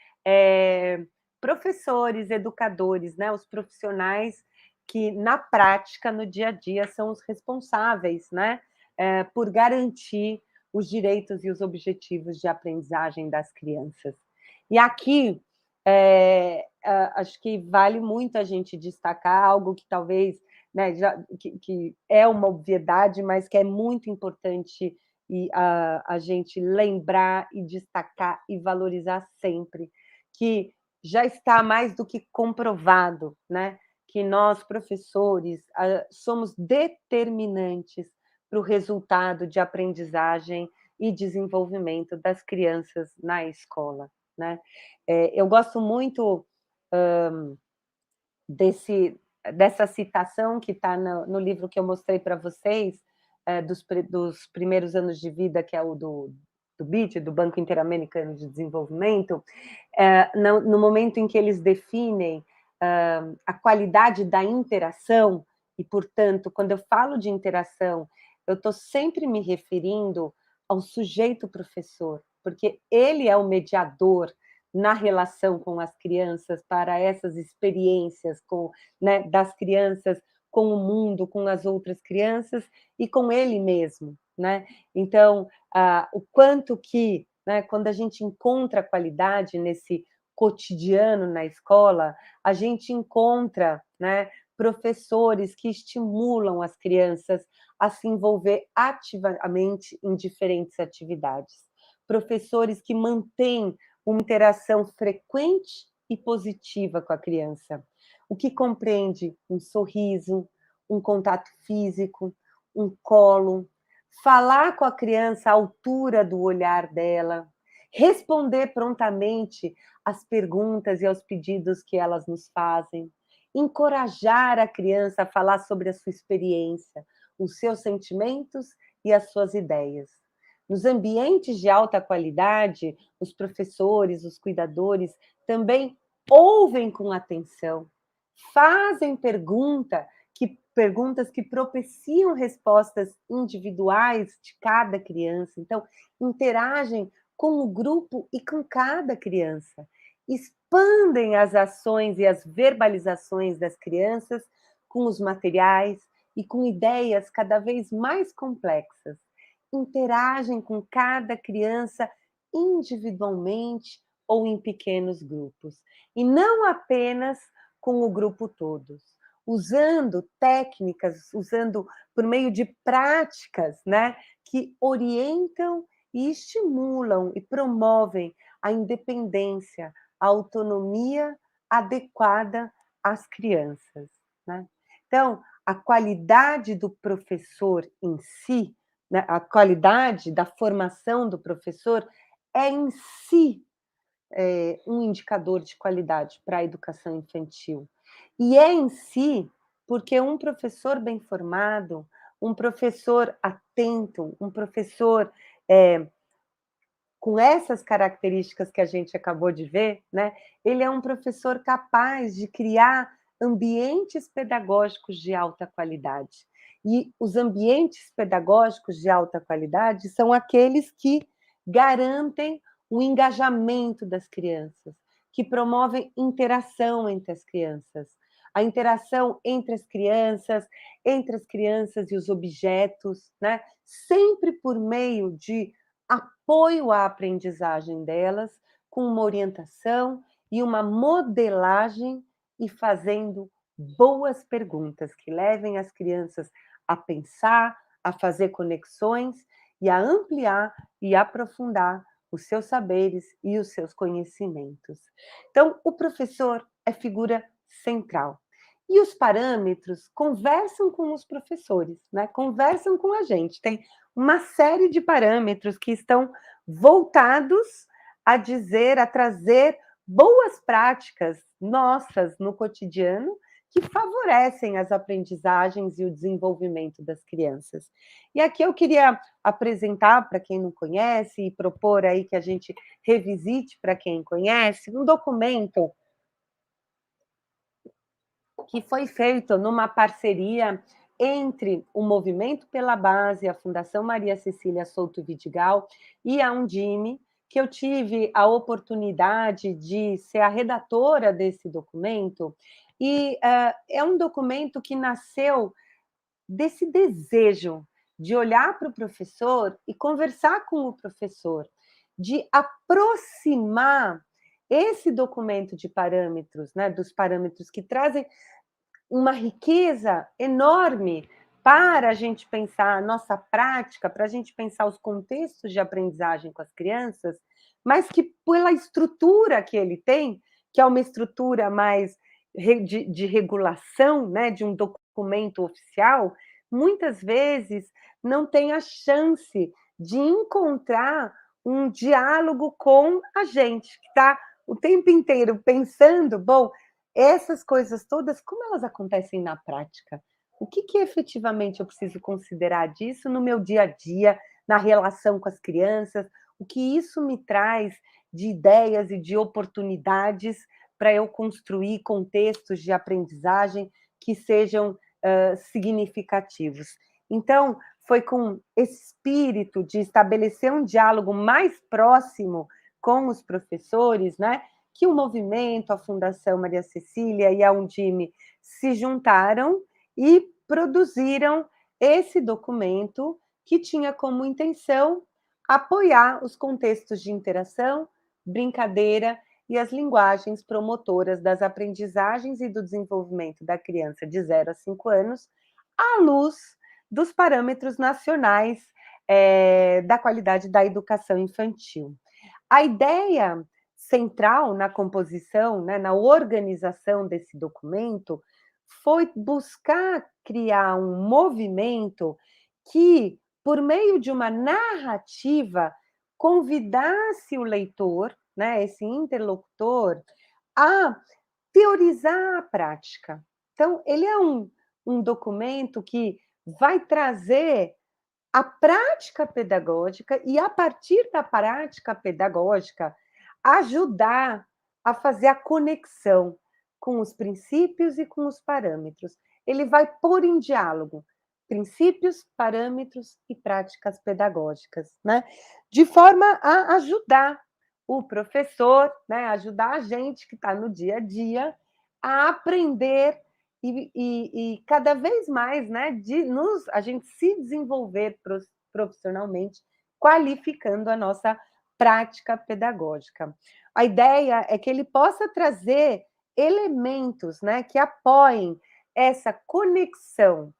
professores, educadores, né? Os profissionais que, na prática, no dia a dia, são os responsáveis, né? Por garantir os direitos e os objetivos de aprendizagem das crianças. E aqui, acho que vale muito a gente destacar algo que talvez, né, que é uma obviedade, mas que é muito importante a gente lembrar e destacar e valorizar sempre, que já está mais do que comprovado, né, que nós, professores, somos determinantes para o resultado de aprendizagem e desenvolvimento das crianças na escola, né? Eu gosto muito dessa citação que está no livro que eu mostrei para vocês, dos primeiros anos de vida, que é o do BID, do Banco Interamericano de Desenvolvimento, no momento em que eles definem a qualidade da interação, e, portanto, quando eu falo de interação, eu estou sempre me referindo ao sujeito professor, porque ele é o mediador na relação com as crianças para essas experiências né, das crianças com o mundo, com as outras crianças e com ele mesmo, né? Então, o quanto que, né, quando a gente encontra qualidade nesse cotidiano na escola, a gente encontra, né, professores que estimulam as crianças a se envolver ativamente em diferentes atividades. Professores que mantêm uma interação frequente e positiva com a criança, o que compreende um sorriso, um contato físico, um colo, falar com a criança à altura do olhar dela, responder prontamente às perguntas e aos pedidos que elas nos fazem, encorajar a criança a falar sobre a sua experiência, os seus sentimentos e as suas ideias. Nos ambientes de alta qualidade, os professores, os cuidadores também ouvem com atenção, fazem perguntas que propiciam respostas individuais de cada criança. Então, interagem com o grupo e com cada criança. Expandem as ações e as verbalizações das crianças com os materiais e com ideias cada vez mais complexas. Interagem com cada criança individualmente ou em pequenos grupos. E não apenas com o grupo todos, usando técnicas, usando por meio de práticas, né, que orientam e estimulam e promovem a independência, a autonomia adequada às crianças, né? Então, a qualidade do professor em si, né, a qualidade da formação do professor é em si um indicador de qualidade para a educação infantil. E é em si porque um professor bem formado, um professor atento, um professor com essas características que a gente acabou de ver, né, ele é um professor capaz de criar ambientes pedagógicos de alta qualidade. E os ambientes pedagógicos de alta qualidade são aqueles que garantem o engajamento das crianças, que promovem interação entre as crianças. A interação entre as crianças e os objetos, né? Sempre por meio de apoio à aprendizagem delas, com uma orientação e uma modelagem e fazendo boas perguntas que levem as crianças a pensar, a fazer conexões e a ampliar e aprofundar os seus saberes e os seus conhecimentos. Então, o professor é figura central. E os parâmetros conversam com os professores, né? Conversam com a gente. Tem uma série de parâmetros que estão voltados a trazer boas práticas nossas no cotidiano que favorecem as aprendizagens e o desenvolvimento das crianças. E aqui eu queria apresentar para quem não conhece e propor aí que a gente revisite para quem conhece um documento que foi feito numa parceria entre o Movimento pela Base, a Fundação Maria Cecília Souto Vidigal e a Undime, que eu tive a oportunidade de ser a redatora desse documento, e é um documento que nasceu desse desejo de olhar para o professor e conversar com o professor, de aproximar esse documento de parâmetros, né, dos parâmetros que trazem uma riqueza enorme para a gente pensar a nossa prática, para a gente pensar os contextos de aprendizagem com as crianças, mas que pela estrutura que ele tem, que é uma estrutura mais de regulação, né, de um documento oficial, muitas vezes não tem a chance de encontrar um diálogo com a gente, que está o tempo inteiro pensando, bom, essas coisas todas, como elas acontecem na prática? O que efetivamente eu preciso considerar disso no meu dia a dia, na relação com as crianças? O que isso me traz de ideias e de oportunidades para eu construir contextos de aprendizagem que sejam significativos? Então, foi com esse espírito de estabelecer um diálogo mais próximo com os professores, né, que o movimento, a Fundação Maria Cecília e a Undime se juntaram e produziram esse documento que tinha como intenção apoiar os contextos de interação, brincadeira e as linguagens promotoras das aprendizagens e do desenvolvimento da criança de 0 a 5 anos, à luz dos parâmetros nacionais da qualidade da educação infantil. A ideia central na composição, né, na organização desse documento, foi buscar criar um movimento que, por meio de uma narrativa, convidasse o leitor, né, esse interlocutor, a teorizar a prática. Então, ele é um documento que vai trazer a prática pedagógica e, a partir da prática pedagógica, ajudar a fazer a conexão com os princípios e com os parâmetros. Ele vai pôr em diálogo princípios, parâmetros e práticas pedagógicas, né? De forma a ajudar o professor, né? Ajudar a gente que está no dia a dia a aprender e cada vez mais, né? A gente se desenvolver profissionalmente, qualificando a nossa prática pedagógica. A ideia é que ele possa trazer elementos, né, que apoiem essa conexão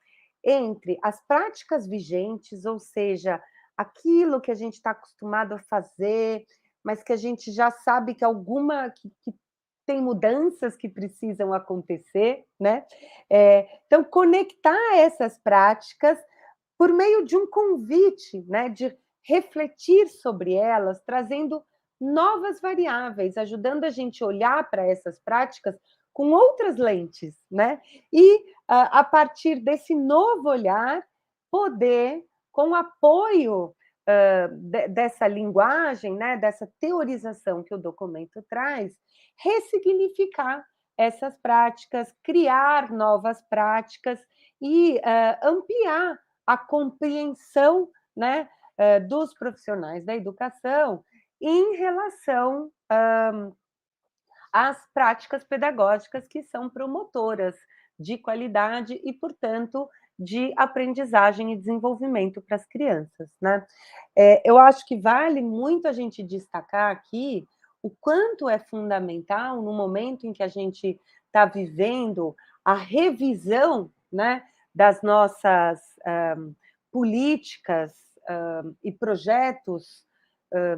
entre as práticas vigentes, ou seja, aquilo que a gente está acostumado a fazer, mas que a gente já sabe que que tem mudanças que precisam acontecer, né? Então, conectar essas práticas por meio de um convite, né, de refletir sobre elas, trazendo novas variáveis, ajudando a gente a olhar para essas práticas com outras lentes, né? E, a partir desse novo olhar, poder, com o apoio dessa linguagem, né, dessa teorização que o documento traz, ressignificar essas práticas, criar novas práticas e ampliar a compreensão, né, dos profissionais da educação em relação às práticas pedagógicas que são promotoras de qualidade e, portanto, de aprendizagem e desenvolvimento para as crianças, né? Eu acho que vale muito a gente destacar aqui o quanto é fundamental no momento em que a gente está vivendo a revisão, né, das nossas políticas e projetos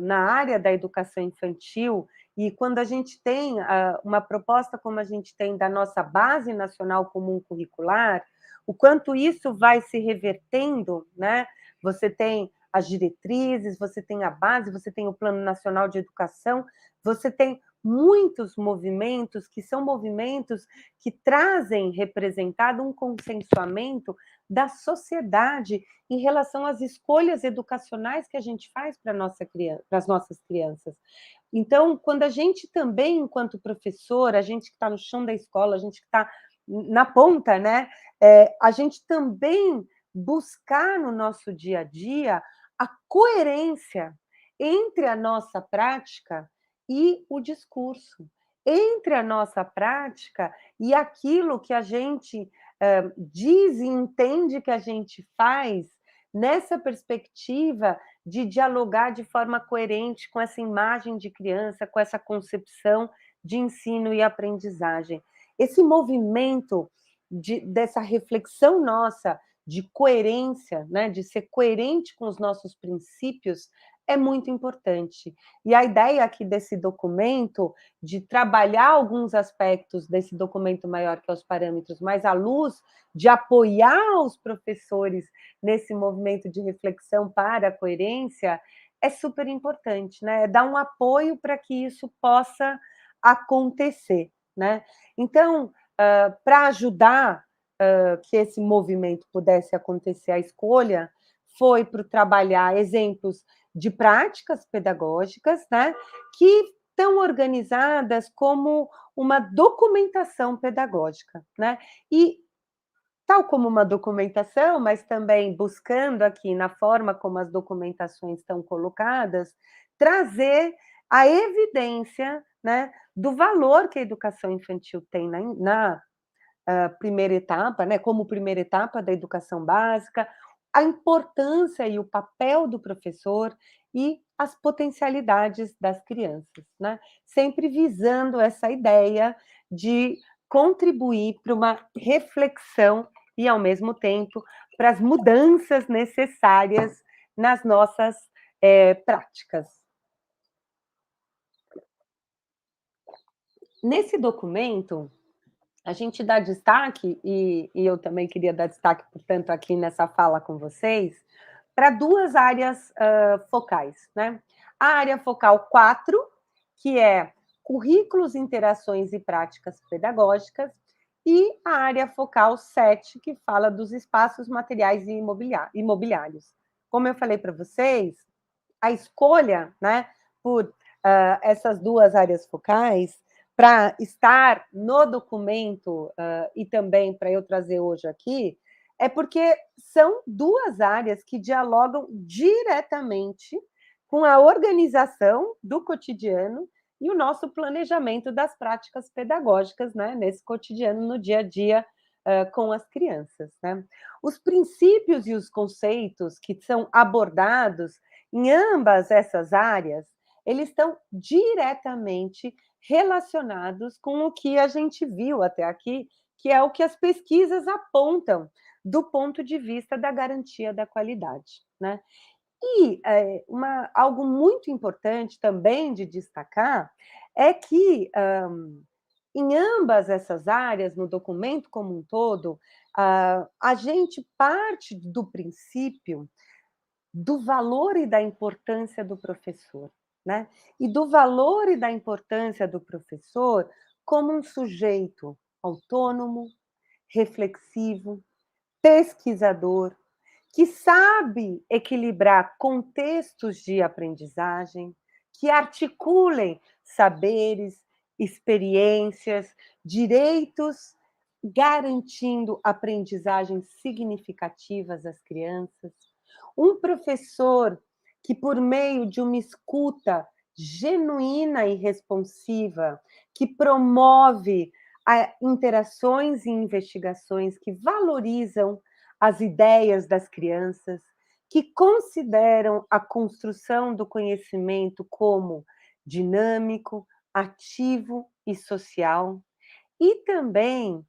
na área da educação infantil, e quando a gente tem uma proposta como a gente tem da nossa Base Nacional Comum Curricular, o quanto isso vai se revertendo, né? Você tem as diretrizes, você tem a base, você tem o Plano Nacional de Educação, você tem muitos movimentos que são movimentos que trazem representado um consensuamento da sociedade em relação às escolhas educacionais que a gente faz para as nossas crianças. Então, quando a gente também, enquanto professor, a gente que está no chão da escola, a gente que está na ponta, né? A gente também buscar no nosso dia a dia a coerência entre a nossa prática e o discurso, entre a nossa prática e aquilo que a gente diz e entende que a gente faz, nessa perspectiva de dialogar de forma coerente com essa imagem de criança, com essa concepção de ensino e aprendizagem. Esse movimento dessa reflexão nossa de coerência, né, de ser coerente com os nossos princípios, é muito importante. E a ideia aqui desse documento, de trabalhar alguns aspectos desse documento maior, que é os parâmetros, mas à luz de apoiar os professores nesse movimento de reflexão para a coerência, é super importante, né? É dar um apoio para que isso possa acontecer, né? Então, para ajudar que esse movimento pudesse acontecer, a escolha foi para trabalhar exemplos de práticas pedagógicas, né, que estão organizadas como uma documentação pedagógica, né? E tal como uma documentação, mas também buscando aqui na forma como as documentações estão colocadas, trazer a evidência, né, do valor que a educação infantil tem na primeira etapa, né, como primeira etapa da educação básica, a importância e o papel do professor e as potencialidades das crianças, né? Sempre visando essa ideia de contribuir para uma reflexão e, ao mesmo tempo, para as mudanças necessárias nas nossas práticas. Nesse documento, a gente dá destaque, e eu também queria dar destaque, portanto, aqui nessa fala com vocês, para duas áreas focais, né? A área focal 4, que é currículos, interações e práticas pedagógicas, e a área focal 7, que fala dos espaços materiais e imobiliários. Como eu falei para vocês, a escolha, né, por essas duas áreas focais, para estar no documento e também para eu trazer hoje aqui, é porque são duas áreas que dialogam diretamente com a organização do cotidiano e o nosso planejamento das práticas pedagógicas, né, nesse cotidiano, no dia a dia, com as crianças, né? Os princípios e os conceitos que são abordados em ambas essas áreas, eles estão diretamente relacionados com o que a gente viu até aqui, que é o que as pesquisas apontam do ponto de vista da garantia da qualidade, né? E algo muito importante também de destacar é que, em ambas essas áreas, no documento como um todo, a gente parte do princípio do valor e da importância do professor, né? E do valor e da importância do professor como um sujeito autônomo, reflexivo, pesquisador, que sabe equilibrar contextos de aprendizagem, que articulem saberes, experiências, direitos, garantindo aprendizagens significativas às crianças. Um professor que, por meio de uma escuta genuína e responsiva, que promove interações e investigações que valorizam as ideias das crianças, que consideram a construção do conhecimento como dinâmico, ativo e social, e também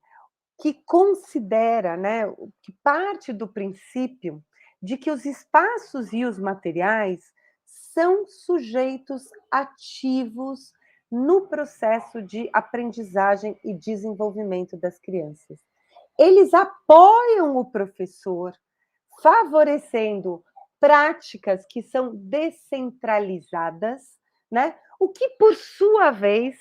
que considera, né, que parte do princípio de que os espaços e os materiais são sujeitos ativos no processo de aprendizagem e desenvolvimento das crianças. Eles apoiam o professor, favorecendo práticas que são descentralizadas, né? O que, por sua vez,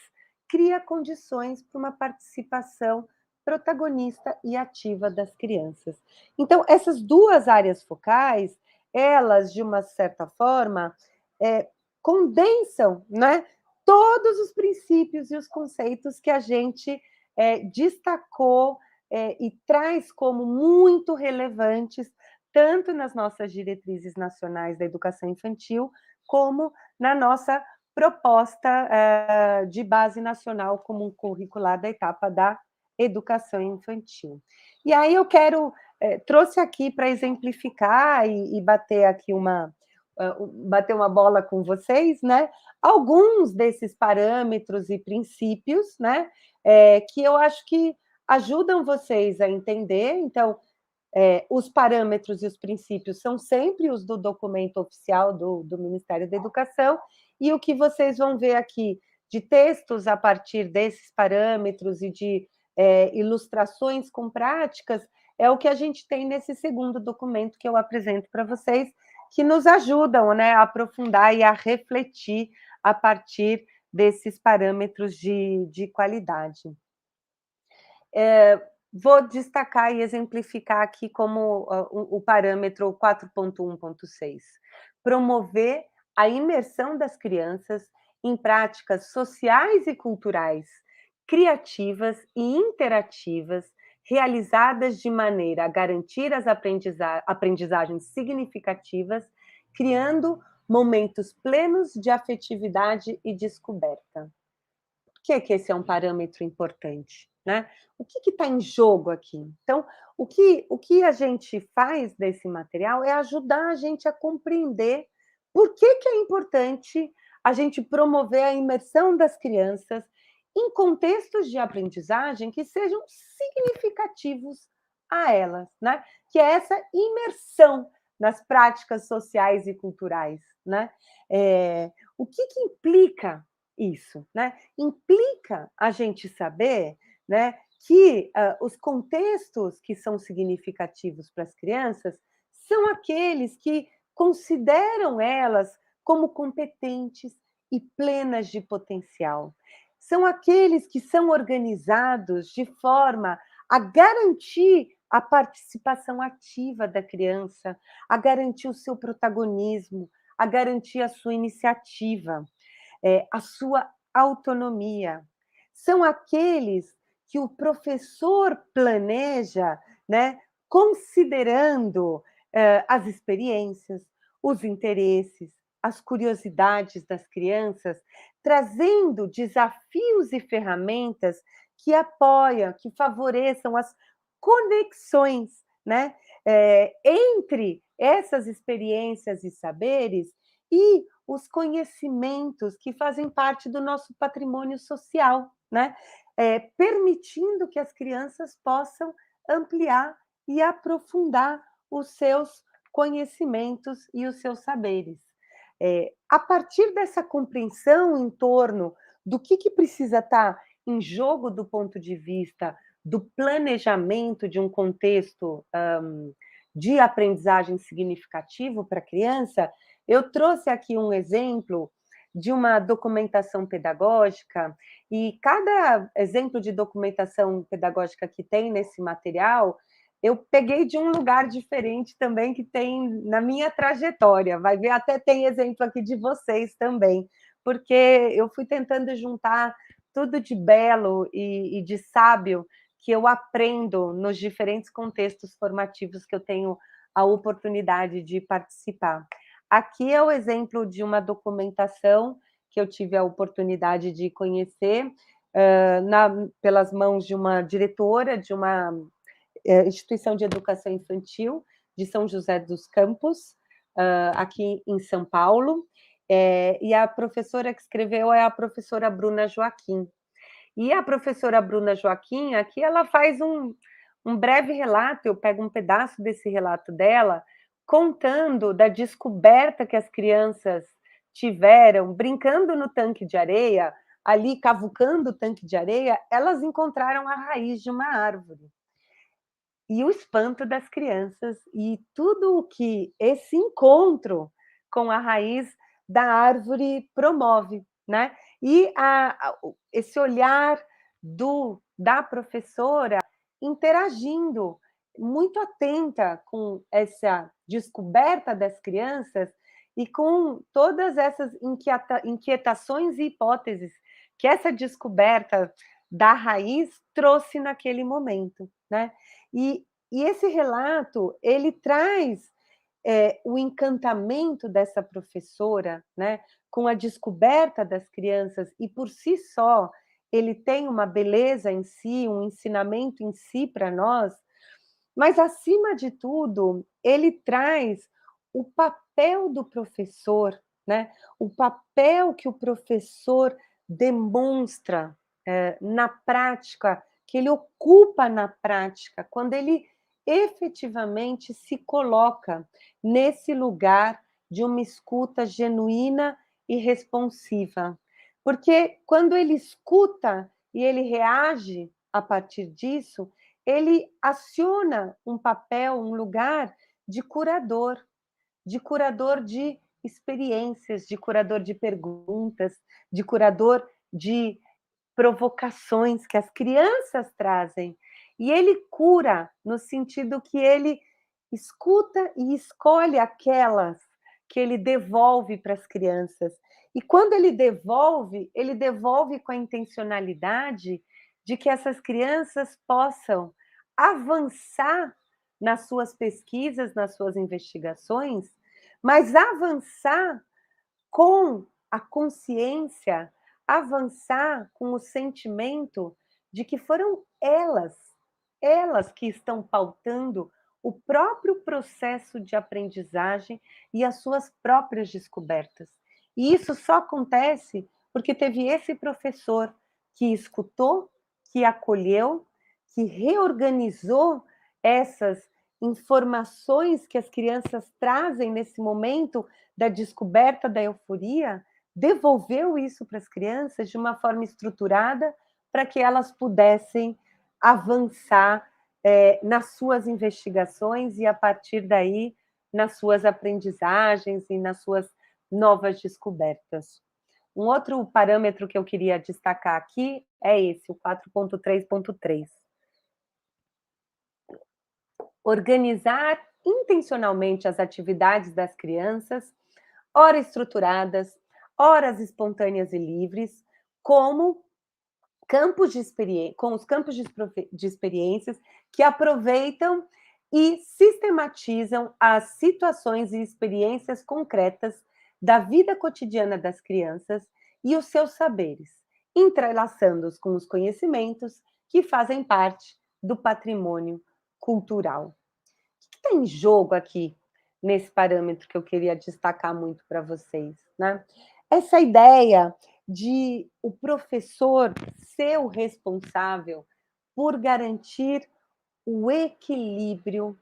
cria condições para uma participação protagonista e ativa das crianças. Então, essas duas áreas focais, elas, de uma certa forma, condensam, né, todos os princípios e os conceitos que a gente destacou e traz como muito relevantes, tanto nas nossas diretrizes nacionais da educação infantil, como na nossa proposta de base nacional comum curricular da etapa da educação infantil. E aí eu trouxe aqui para exemplificar e bater aqui bater uma bola com vocês, né? Alguns desses parâmetros e princípios, né? Que eu acho que ajudam vocês a entender. Então, os parâmetros e os princípios são sempre os do documento oficial do Ministério da Educação, e o que vocês vão ver aqui de textos a partir desses parâmetros e de ilustrações com práticas é o que a gente tem nesse segundo documento que eu apresento para vocês, que nos ajudam, né, a aprofundar e a refletir a partir desses parâmetros de qualidade. Vou destacar e exemplificar aqui como o parâmetro 4.1.6. Promover a imersão das crianças em práticas sociais e culturais, criativas e interativas, realizadas de maneira a garantir as aprendizagens significativas, criando momentos plenos de afetividade e descoberta. Por que esse é um parâmetro importante, né? O que está em jogo aqui? Então, o que a gente faz desse material é ajudar a gente a compreender por que é importante a gente promover a imersão das crianças em contextos de aprendizagem que sejam significativos a elas, né? Que é essa imersão nas práticas sociais e culturais, né? O que implica isso, né? Implica a gente saber, né, que os contextos que são significativos para as crianças são aqueles que consideram elas como competentes e plenas de potencial. São aqueles que são organizados de forma a garantir a participação ativa da criança, a garantir o seu protagonismo, a garantir a sua iniciativa, a sua autonomia. São aqueles que o professor planeja, né, considerando as experiências, os interesses, as curiosidades das crianças, trazendo desafios e ferramentas que apoiam, que favoreçam as conexões, né, entre essas experiências e saberes e os conhecimentos que fazem parte do nosso patrimônio social, né, permitindo que as crianças possam ampliar e aprofundar os seus conhecimentos e os seus saberes. A partir dessa compreensão em torno do que precisa estar em jogo do ponto de vista do planejamento de um contexto de aprendizagem significativo para a criança, eu trouxe aqui um exemplo de uma documentação pedagógica, e cada exemplo de documentação pedagógica que tem nesse material, eu peguei de um lugar diferente também que tem na minha trajetória. Vai ver, até tem exemplo aqui de vocês também, porque eu fui tentando juntar tudo de belo e de sábio que eu aprendo nos diferentes contextos formativos que eu tenho a oportunidade de participar. Aqui é o exemplo de uma documentação que eu tive a oportunidade de conhecer pelas mãos de uma diretora de uma instituição de educação infantil de São José dos Campos, aqui em São Paulo, e a professora que escreveu é a professora Bruna Joaquim. E a professora Bruna Joaquim, aqui ela faz um breve relato, eu pego um pedaço desse relato dela, contando da descoberta que as crianças tiveram, brincando no tanque de areia, ali cavucando o tanque de areia, elas encontraram a raiz de uma árvore. E o espanto das crianças, e tudo o que esse encontro com a raiz da árvore promove, né? E esse olhar da professora interagindo, muito atenta com essa descoberta das crianças e com todas essas inquietações e hipóteses que essa descoberta da raiz trouxe naquele momento, né? E esse relato, ele traz o encantamento dessa professora, né, com a descoberta das crianças, e por si só, ele tem uma beleza em si, um ensinamento em si para nós, mas, acima de tudo, ele traz o papel do professor, né, o papel que o professor demonstra na prática, que ele ocupa na prática, quando ele efetivamente se coloca nesse lugar de uma escuta genuína e responsiva. Porque quando ele escuta e ele reage a partir disso, ele aciona um papel, um lugar de curador de experiências, de curador de perguntas, de curador de provocações que as crianças trazem. E ele cura no sentido que ele escuta e escolhe aquelas que ele devolve para as crianças. E quando ele devolve com a intencionalidade de que essas crianças possam avançar nas suas pesquisas, nas suas investigações, mas avançar com a consciência, avançar com o sentimento de que foram elas que estão pautando o próprio processo de aprendizagem e as suas próprias descobertas. E isso só acontece porque teve esse professor que escutou, que acolheu, que reorganizou essas informações que as crianças trazem nesse momento da descoberta da euforia, devolveu isso para as crianças de uma forma estruturada para que elas pudessem avançar nas suas investigações e, a partir daí, nas suas aprendizagens e nas suas novas descobertas. Um outro parâmetro que eu queria destacar aqui é esse, o 4.3.3. Organizar intencionalmente as atividades das crianças, ora estruturadas, horas espontâneas e livres, como campos de experiência, com os campos de experiências que aproveitam e sistematizam as situações e experiências concretas da vida cotidiana das crianças e os seus saberes, entrelaçando-os com os conhecimentos que fazem parte do patrimônio cultural. O que está em jogo aqui, nesse parâmetro que eu queria destacar muito para vocês, né? Essa ideia de o professor ser o responsável por garantir o equilíbrio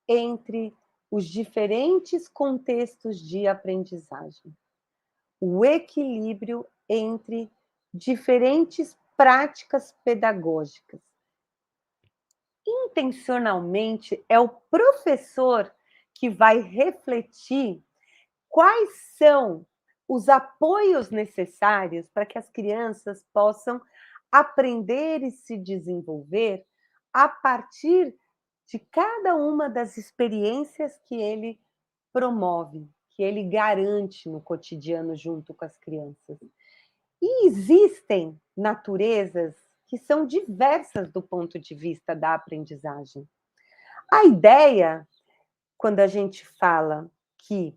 entre os diferentes contextos de aprendizagem, o equilíbrio entre diferentes práticas pedagógicas. Intencionalmente, é o professor que vai refletir quais são os apoios necessários para que as crianças possam aprender e se desenvolver a partir de cada uma das experiências que ele promove, que ele garante no cotidiano junto com as crianças. E existem naturezas que são diversas do ponto de vista da aprendizagem. A ideia, quando a gente fala que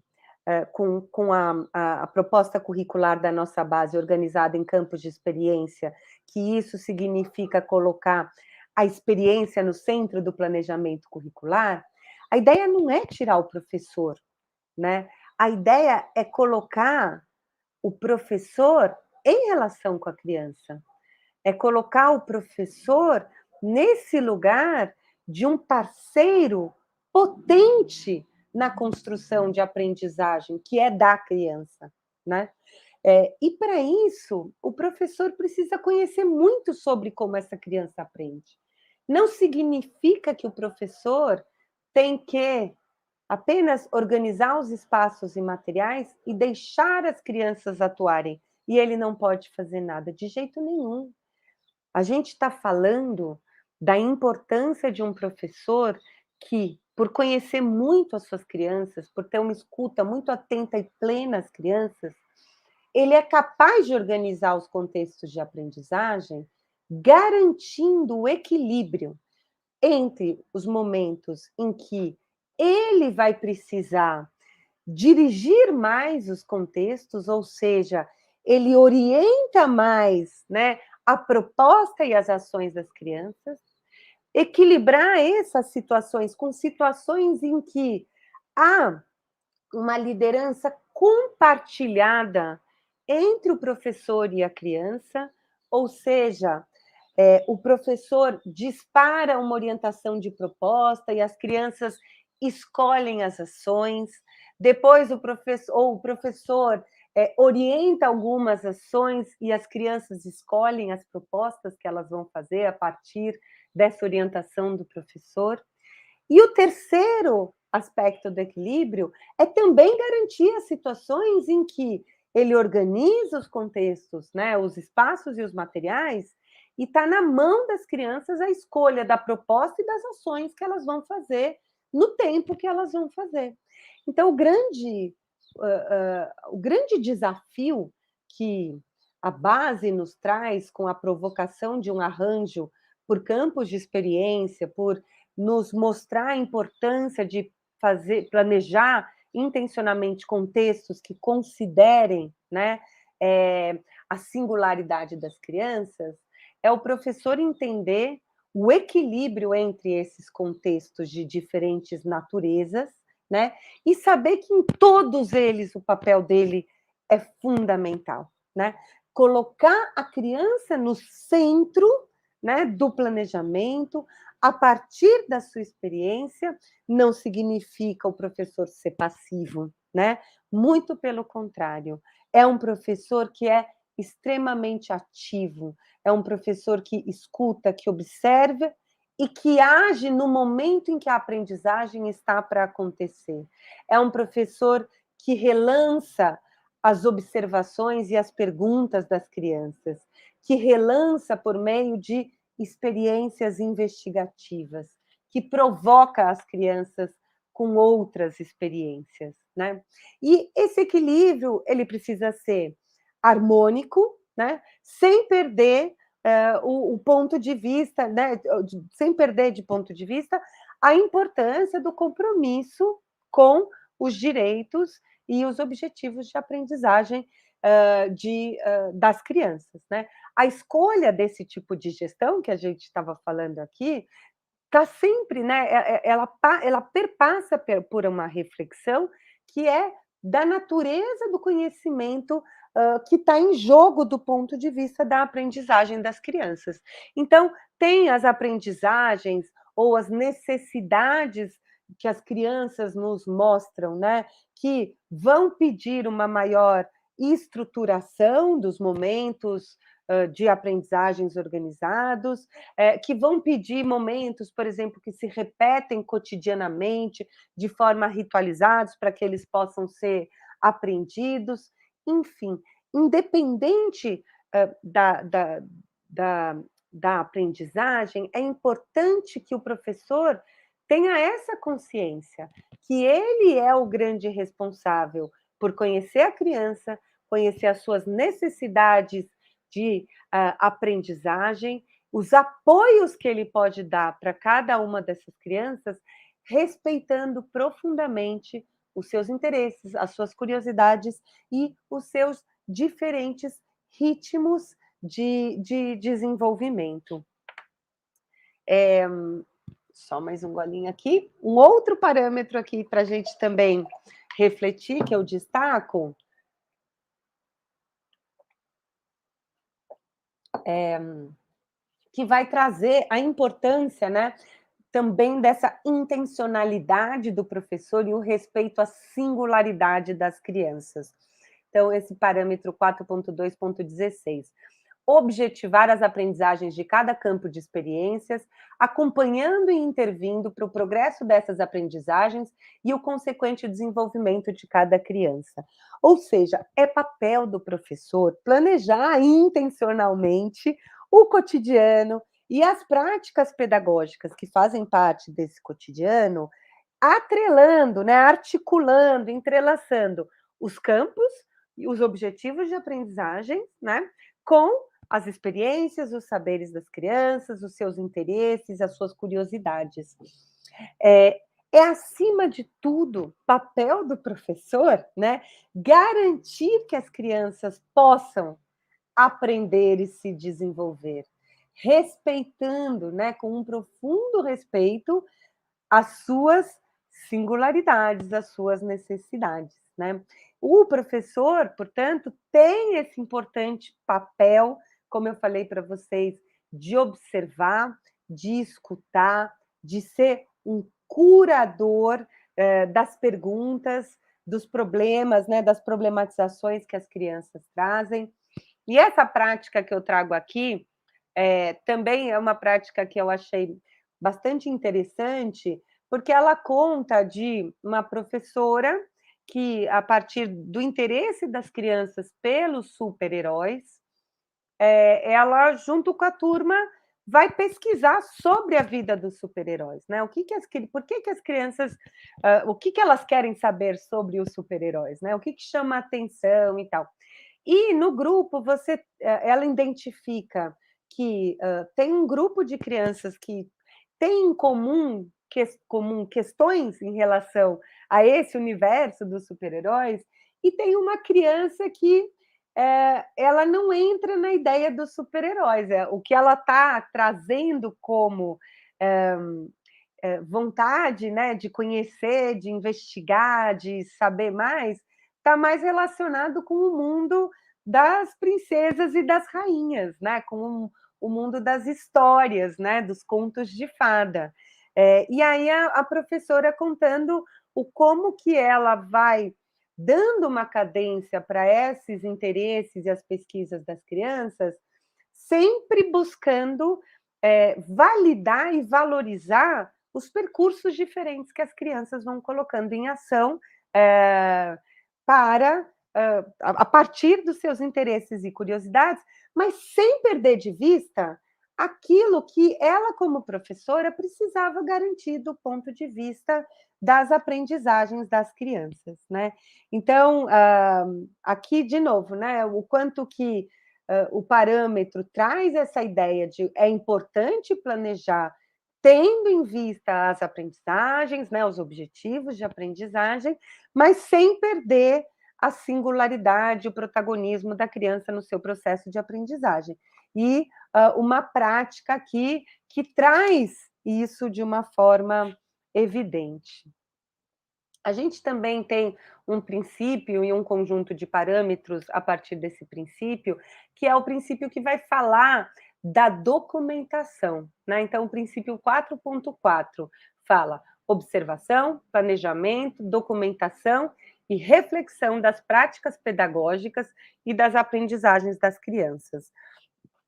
com a proposta curricular da nossa base organizada em campos de experiência, que isso significa colocar a experiência no centro do planejamento curricular, a ideia não é tirar o professor, né? A ideia é colocar o professor em relação com a criança, é colocar o professor nesse lugar de um parceiro potente na construção de aprendizagem, que é da criança, né? E para isso, o professor precisa conhecer muito sobre como essa criança aprende. Não significa que o professor tem que apenas organizar os espaços e materiais e deixar as crianças atuarem, e ele não pode fazer nada, de jeito nenhum. A gente está falando da importância de um professor que, por conhecer muito as suas crianças, por ter uma escuta muito atenta e plena às crianças, ele é capaz de organizar os contextos de aprendizagem, garantindo o equilíbrio entre os momentos em que ele vai precisar dirigir mais os contextos, ou seja, ele orienta mais, né, a proposta e as ações das crianças, equilibrar essas situações com situações em que há uma liderança compartilhada entre o professor e a criança, ou seja, o professor dispara uma orientação de proposta e as crianças escolhem as ações, depois o professor orienta algumas ações e as crianças escolhem as propostas que elas vão fazer a partir dessa orientação do professor. E o terceiro aspecto do equilíbrio é também garantir as situações em que ele organiza os contextos, né, os espaços e os materiais, e está na mão das crianças a escolha da proposta e das ações que elas vão fazer no tempo que elas vão fazer. Então, o grande desafio que a base nos traz com a provocação de um arranjo por campos de experiência, por nos mostrar a importância de planejar intencionalmente contextos que considerem, né, a singularidade das crianças, é o professor entender o equilíbrio entre esses contextos de diferentes naturezas, né, e saber que em todos eles o papel dele é fundamental, né? Colocar a criança no centro, né, do planejamento, a partir da sua experiência, não significa o professor ser passivo, né? Muito pelo contrário, é um professor que é extremamente ativo, é um professor que escuta, que observa e que age no momento em que a aprendizagem está para acontecer. É um professor que relança as observações e as perguntas das crianças, que relança por meio de experiências investigativas, que provoca as crianças com outras experiências, né? E esse equilíbrio, ele precisa ser harmônico, né? Sem perder o ponto de vista, né? Sem perder de ponto de vista a importância do compromisso com os direitos e os objetivos de aprendizagem das crianças, né? A escolha desse tipo de gestão que a gente estava falando aqui está sempre, né? Ela perpassa por uma reflexão que é da natureza do conhecimento que está em jogo do ponto de vista da aprendizagem das crianças. Então, tem as aprendizagens ou as necessidades que as crianças nos mostram, né? Que vão pedir uma maior estruturação dos momentos de aprendizagens organizados, que vão pedir momentos, por exemplo, que se repetem cotidianamente, de forma ritualizados, para que eles possam ser aprendidos. Enfim, independente da aprendizagem, é importante que o professor tenha essa consciência, que ele é o grande responsável por conhecer a criança, conhecer as suas necessidades de aprendizagem, os apoios que ele pode dar para cada uma dessas crianças, respeitando profundamente os seus interesses, as suas curiosidades e os seus diferentes ritmos de desenvolvimento. Só mais um golinho aqui. Um outro parâmetro aqui para a gente também refletir, que eu destaco, que vai trazer a importância, né, também dessa intencionalidade do professor e o respeito à singularidade das crianças. Então, esse parâmetro 4.2.16. Objetivar as aprendizagens de cada campo de experiências, acompanhando e intervindo para o progresso dessas aprendizagens e o consequente desenvolvimento de cada criança. Ou seja, é papel do professor planejar intencionalmente o cotidiano e as práticas pedagógicas que fazem parte desse cotidiano, atrelando, né, articulando, entrelaçando os campos e os objetivos de aprendizagem, né, com as experiências, os saberes das crianças, os seus interesses, as suas curiosidades. É acima de tudo, papel do professor, né, garantir que as crianças possam aprender e se desenvolver, respeitando, né, com um profundo respeito, as suas singularidades, as suas necessidades, né? O professor, portanto, tem esse importante papel, como eu falei para vocês, de observar, de escutar, de ser um curador das perguntas, dos problemas, né, das problematizações que as crianças trazem. E essa prática que eu trago aqui também é uma prática que eu achei bastante interessante, porque ela conta de uma professora que, a partir do interesse das crianças pelos super-heróis, ela, junto com a turma, vai pesquisar sobre a vida dos super-heróis, né? Por que as crianças, o que elas querem saber sobre os super-heróis, né? O que chama a atenção e tal. E no grupo, ela identifica que tem um grupo de crianças que tem em comum questões em relação a esse universo dos super-heróis, e tem uma criança que ela não entra na ideia dos super-heróis. O que ela está trazendo como vontade, né, de conhecer, de investigar, de saber mais, está mais relacionado com o mundo das princesas e das rainhas, né, com o mundo das histórias, né, dos contos de fada. E aí a professora contando como que ela vai dando uma cadência para esses interesses e as pesquisas das crianças, sempre buscando validar e valorizar os percursos diferentes que as crianças vão colocando em ação para a partir dos seus interesses e curiosidades, mas sem perder de vista aquilo que ela, como professora, precisava garantir do ponto de vista das aprendizagens das crianças, né? Então, aqui, de novo, né, o quanto que o parâmetro traz essa ideia de é importante planejar tendo em vista as aprendizagens, né, os objetivos de aprendizagem, mas sem perder a singularidade, o protagonismo da criança no seu processo de aprendizagem. E uma prática aqui que traz isso de uma forma evidente. A gente também tem um princípio e um conjunto de parâmetros a partir desse princípio, que é o princípio que vai falar da documentação, né? Então, o princípio 4.4 fala observação, planejamento, documentação e reflexão das práticas pedagógicas e das aprendizagens das crianças.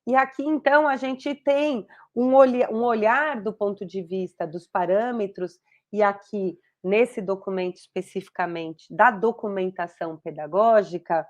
E aqui, então, a gente tem um olhar do ponto de vista dos parâmetros, e aqui, nesse documento especificamente, da documentação pedagógica,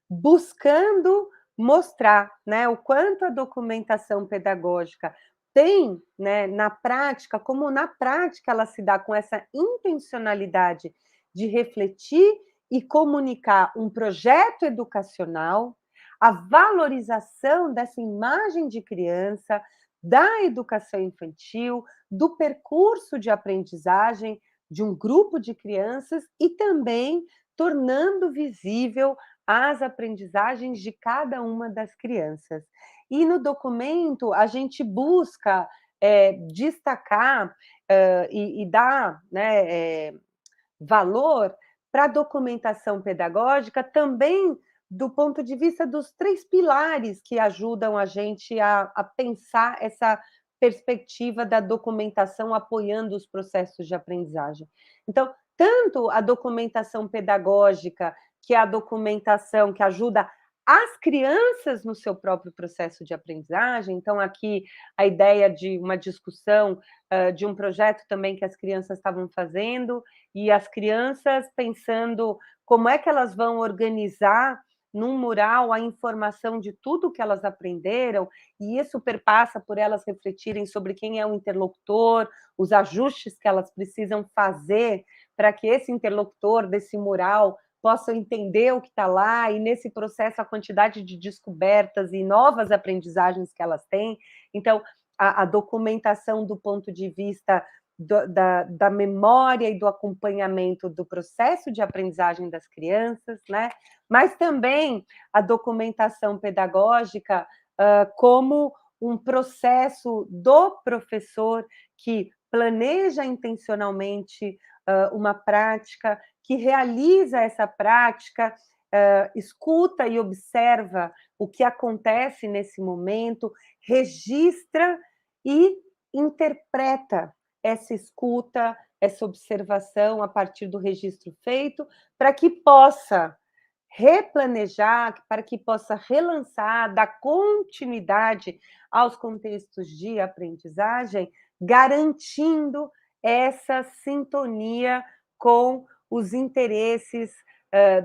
buscando mostrar, né, o quanto a documentação pedagógica tem, né, na prática, como na prática ela se dá com essa intencionalidade de refletir e comunicar um projeto educacional, a valorização dessa imagem de criança, da educação infantil, do percurso de aprendizagem de um grupo de crianças e também tornando visível as aprendizagens de cada uma das crianças. E no documento a gente busca destacar e dar, né, valor para a documentação pedagógica também do ponto de vista dos 3 pilares que ajudam a gente a pensar essa perspectiva da documentação apoiando os processos de aprendizagem. Então, tanto a documentação pedagógica, que é a documentação que ajuda as crianças no seu próprio processo de aprendizagem, então aqui a ideia de uma discussão de um projeto também que as crianças estavam fazendo, e as crianças pensando como é que elas vão organizar num mural a informação de tudo que elas aprenderam, e isso perpassa por elas refletirem sobre quem é o interlocutor, os ajustes que elas precisam fazer para que esse interlocutor desse mural possa entender o que está lá, e nesse processo a quantidade de descobertas e novas aprendizagens que elas têm. Então, a documentação do ponto de vista da memória e do acompanhamento do processo de aprendizagem das crianças, né? Mas também a documentação pedagógica como um processo do professor que planeja intencionalmente uma prática, que realiza essa prática, escuta e observa o que acontece nesse momento, registra e interpreta essa escuta, essa observação a partir do registro feito, para que possa replanejar, para que possa relançar, dar continuidade aos contextos de aprendizagem, garantindo essa sintonia com os interesses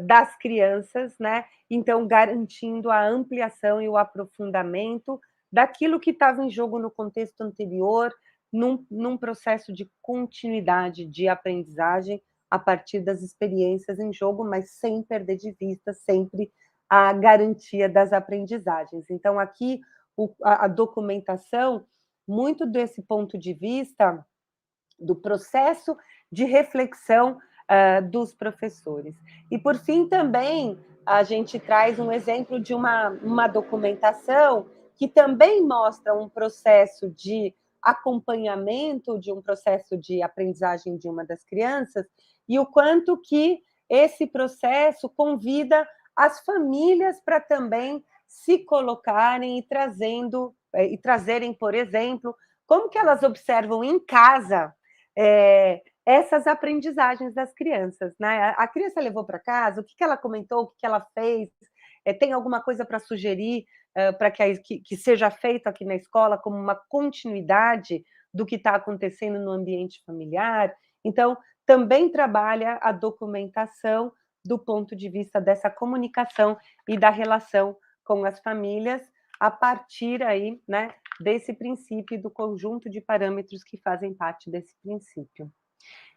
das crianças, né? Então, garantindo a ampliação e o aprofundamento daquilo que estava em jogo no contexto anterior, num processo de continuidade de aprendizagem a partir das experiências em jogo, mas sem perder de vista sempre a garantia das aprendizagens. Então, aqui, a documentação, muito desse ponto de vista do processo de reflexão dos professores. E, por fim, também, a gente traz um exemplo de uma documentação que também mostra um processo de acompanhamento de um processo de aprendizagem de uma das crianças, e o quanto que esse processo convida as famílias para também se colocarem e trazerem, por exemplo, como que elas observam em casa essas aprendizagens das crianças, né? A criança levou para casa, o que ela comentou, o que ela fez, tem alguma coisa para sugerir para que seja feito aqui na escola como uma continuidade do que está acontecendo no ambiente familiar. Então, também trabalha a documentação do ponto de vista dessa comunicação e da relação com as famílias, a partir aí, né, desse princípio, do conjunto de parâmetros que fazem parte desse princípio.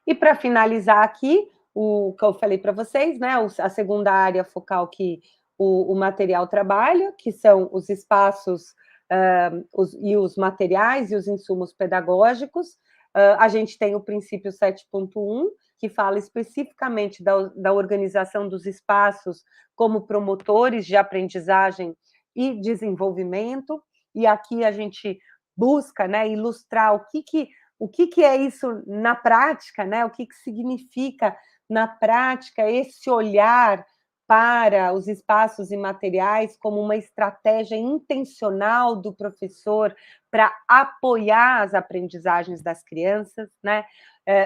E para finalizar aqui, o que eu falei para vocês, né, a segunda área focal que o material trabalha, que são os espaços e os materiais e os insumos pedagógicos. A gente tem o princípio 7.1, que fala especificamente da organização dos espaços como promotores de aprendizagem e desenvolvimento, e aqui a gente busca, né, ilustrar o que é isso na prática, né, o que significa na prática esse olhar para os espaços e materiais como uma estratégia intencional do professor para apoiar as aprendizagens das crianças, né?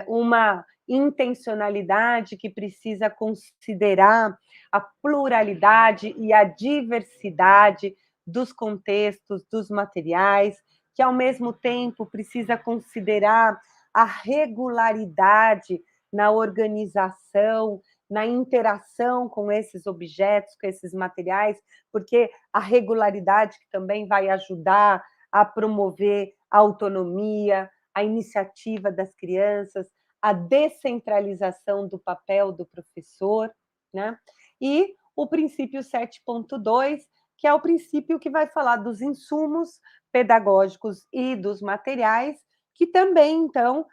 Uma intencionalidade que precisa considerar a pluralidade e a diversidade dos contextos, dos materiais, que, ao mesmo tempo, precisa considerar a regularidade na organização, na interação com esses objetos, com esses materiais, porque a regularidade que também vai ajudar a promover a autonomia, a iniciativa das crianças, a descentralização do papel do professor, né? E o princípio 7.2, que é o princípio que vai falar dos insumos pedagógicos e dos materiais, que também, então,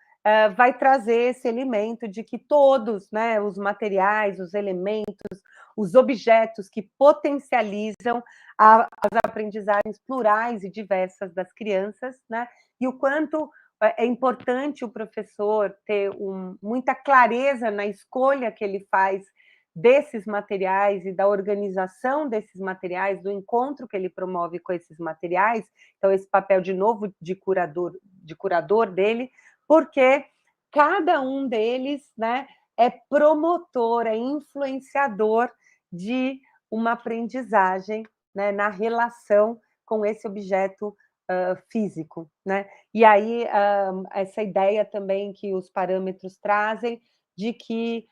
vai trazer esse elemento de que todos, né, os materiais, os elementos, os objetos que potencializam as aprendizagens plurais e diversas das crianças, né, e o quanto é importante o professor ter muita clareza na escolha que ele faz desses materiais e da organização desses materiais, do encontro que ele promove com esses materiais. Então, esse papel, de novo, de curador dele, porque cada um deles, né, é promotor, é influenciador de uma aprendizagem, né, na relação com esse objeto físico, né? E aí, essa ideia também que os parâmetros trazem de que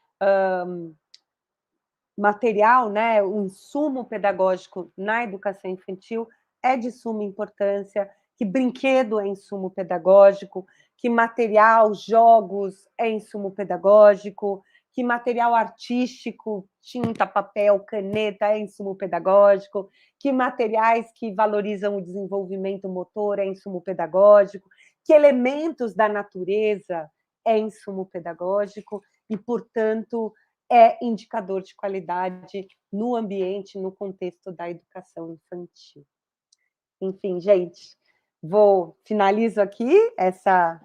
material, né, o insumo pedagógico na educação infantil é de suma importância, que brinquedo é insumo pedagógico, que material, jogos é insumo pedagógico, que material artístico, tinta, papel, caneta é insumo pedagógico, que materiais que valorizam o desenvolvimento motor é insumo pedagógico, que elementos da natureza é insumo pedagógico e, portanto, é indicador de qualidade no ambiente, no contexto da educação infantil. Enfim, gente, finalizo aqui essa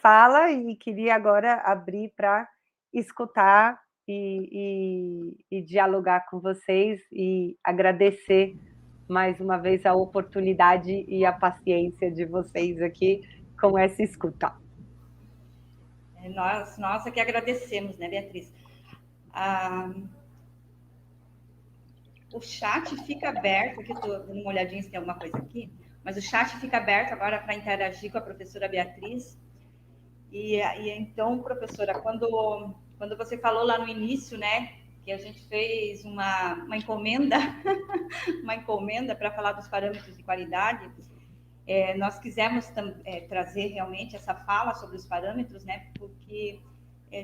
fala e queria agora abrir para escutar e dialogar com vocês e agradecer mais uma vez a oportunidade e a paciência de vocês aqui com essa escuta. Nós é que agradecemos, né, Beatriz? O chat fica aberto, aqui estou dando uma olhadinha se tem alguma coisa aqui, mas o chat fica aberto agora para interagir com a professora Beatriz. E então, professora, quando você falou lá no início, né, que a gente fez uma encomenda, uma encomenda para falar dos parâmetros de qualidade, nós quisemos trazer realmente essa fala sobre os parâmetros, né, porque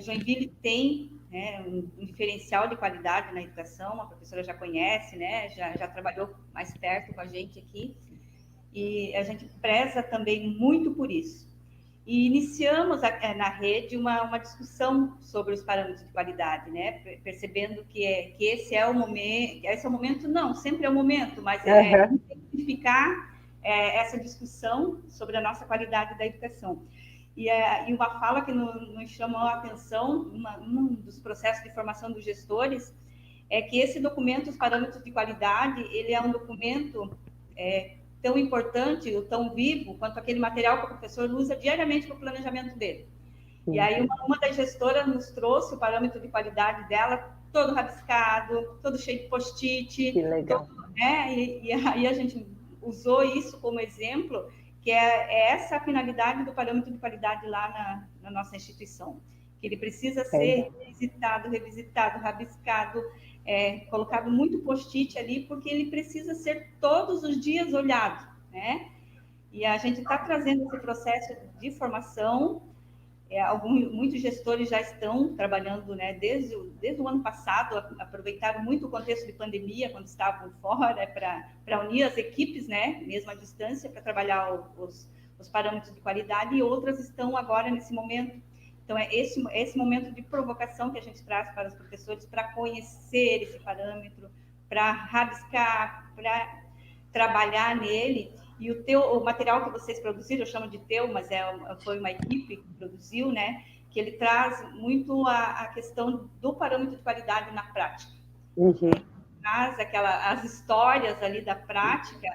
Joinville tem, né, um diferencial de qualidade na educação, a professora já conhece, né, já trabalhou mais perto com a gente aqui, e a gente preza também muito por isso. E iniciamos na rede uma discussão sobre os parâmetros de qualidade, né, percebendo que esse é o momento, não, sempre é o momento, mas intensificar essa discussão sobre a nossa qualidade da educação. E uma fala que nos chamou a atenção, um dos processos de formação dos gestores, é que esse documento, os parâmetros de qualidade, ele é um documento tão importante, tão vivo, quanto aquele material que o professor usa diariamente para o planejamento dele. E aí uma das gestoras nos trouxe o parâmetro de qualidade dela, todo rabiscado, todo cheio de post-it. Que legal. E aí a gente usou isso como exemplo, que é essa a finalidade do parâmetro de qualidade lá na nossa instituição, que ele precisa ser revisitado, rabiscado, colocado muito post-it ali, porque ele precisa ser todos os dias olhado, né? E a gente está trazendo esse processo de formação. Muitos gestores já estão trabalhando, né, desde o ano passado, aproveitaram muito o contexto de pandemia, quando estavam fora, para unir as equipes, né, mesmo à distância, para trabalhar os parâmetros de qualidade, e outras estão agora nesse momento. Então, é esse momento de provocação que a gente traz para os professores, para conhecer esse parâmetro, para rabiscar, para trabalhar nele. E o material que vocês produziram, eu chamo de teu, mas foi uma equipe que produziu, né? Que ele traz muito a questão do parâmetro de qualidade na prática. Uhum. Traz as histórias ali da prática,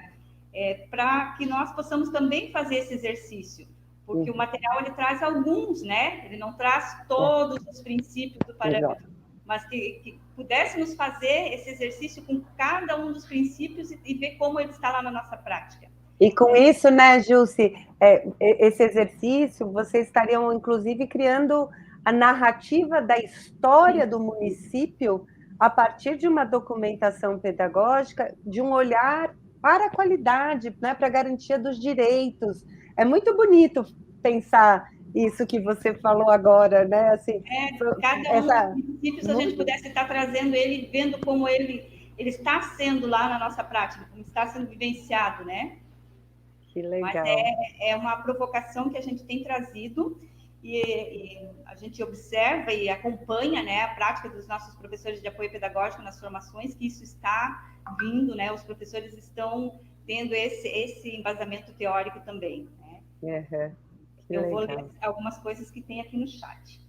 para que nós possamos também fazer esse exercício. Porque o material, ele traz alguns, né? Ele não traz todos os princípios do parâmetro, mas que pudéssemos fazer esse exercício com cada um dos princípios e ver como ele está lá na nossa prática. E com isso, né, Gilce, esse exercício, vocês estariam, inclusive, criando a narrativa da história do município a partir de uma documentação pedagógica, de um olhar para a qualidade, né, para a garantia dos direitos. É muito bonito pensar isso que você falou agora, né? Assim, cada um dos princípios, a gente pudesse estar trazendo ele, vendo como ele está sendo lá na nossa prática, como está sendo vivenciado, né? Que legal. Mas é uma provocação que a gente tem trazido e a gente observa e acompanha, né, a prática dos nossos professores de apoio pedagógico nas formações, que isso está vindo, né? Os professores estão tendo esse embasamento teórico também, né? Uhum. Eu vou ler algumas coisas que tem aqui no chat.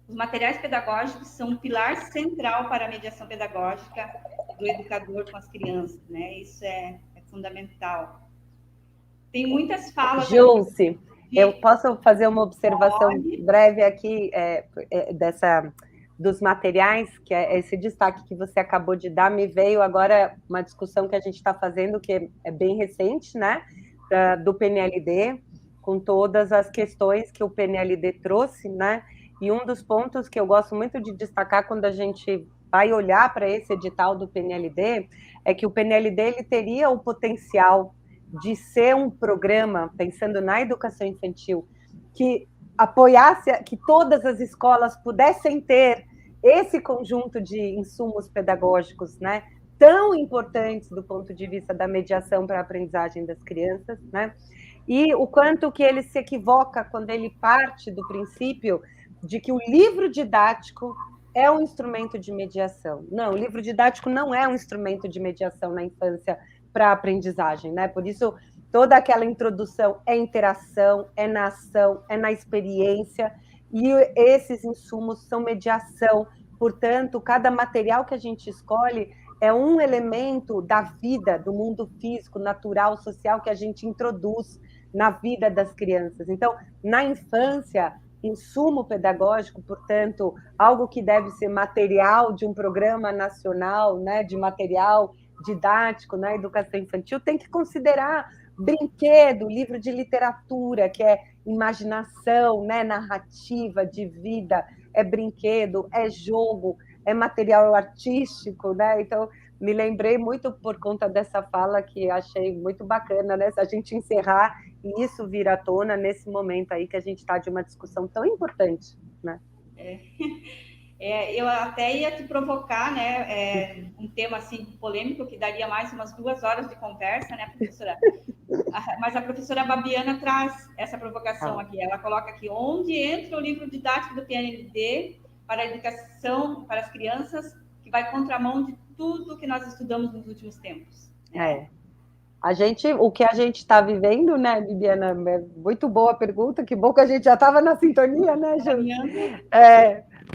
Os materiais pedagógicos são um pilar central para a mediação pedagógica do educador com as crianças, né? Isso é fundamental. Tem muitas falas... Gilce, eu posso fazer uma observação breve aqui dos materiais, que é esse destaque que você acabou de dar, me veio agora uma discussão que a gente está fazendo, que é bem recente, né? Do PNLD, com todas as questões que o PNLD trouxe, né? E um dos pontos que eu gosto muito de destacar quando a gente vai olhar para esse edital do PNLD é que o PNLD ele teria o potencial de ser um programa, pensando na educação infantil, que apoiasse, que todas as escolas pudessem ter esse conjunto de insumos pedagógicos, né, tão importantes do ponto de vista da mediação para a aprendizagem das crianças, né, e o quanto que ele se equivoca quando ele parte do princípio de que o livro didático é um instrumento de mediação. Não, o livro didático não é um instrumento de mediação na infância para a aprendizagem, né? Por isso, toda aquela introdução é interação, é na ação, é na experiência, e esses insumos são mediação. Portanto, cada material que a gente escolhe é um elemento da vida, do mundo físico, natural, social, que a gente introduz na vida das crianças. Então, na infância, insumo pedagógico, portanto, algo que deve ser material de um programa nacional, né, de material didático na educação infantil, tem que considerar brinquedo, livro de literatura, que é imaginação, né, narrativa de vida, é brinquedo, é jogo, é material artístico, né? Então, me lembrei muito por conta dessa fala que achei muito bacana, né? Se a gente encerrar e isso vir à tona nesse momento aí que a gente está de uma discussão tão importante, né? Eu até ia te provocar, né, um tema assim polêmico que daria mais umas 2 horas de conversa, né, professora? Mas a professora Babiana traz essa provocação aqui. Ela coloca aqui: onde entra o livro didático do PNLD para a educação para as crianças, que vai contramão de tudo que nós estudamos nos últimos tempos. O que a gente está vivendo, né, Bibiana? É muito boa a pergunta, que bom que a gente já estava na sintonia, né, Ju?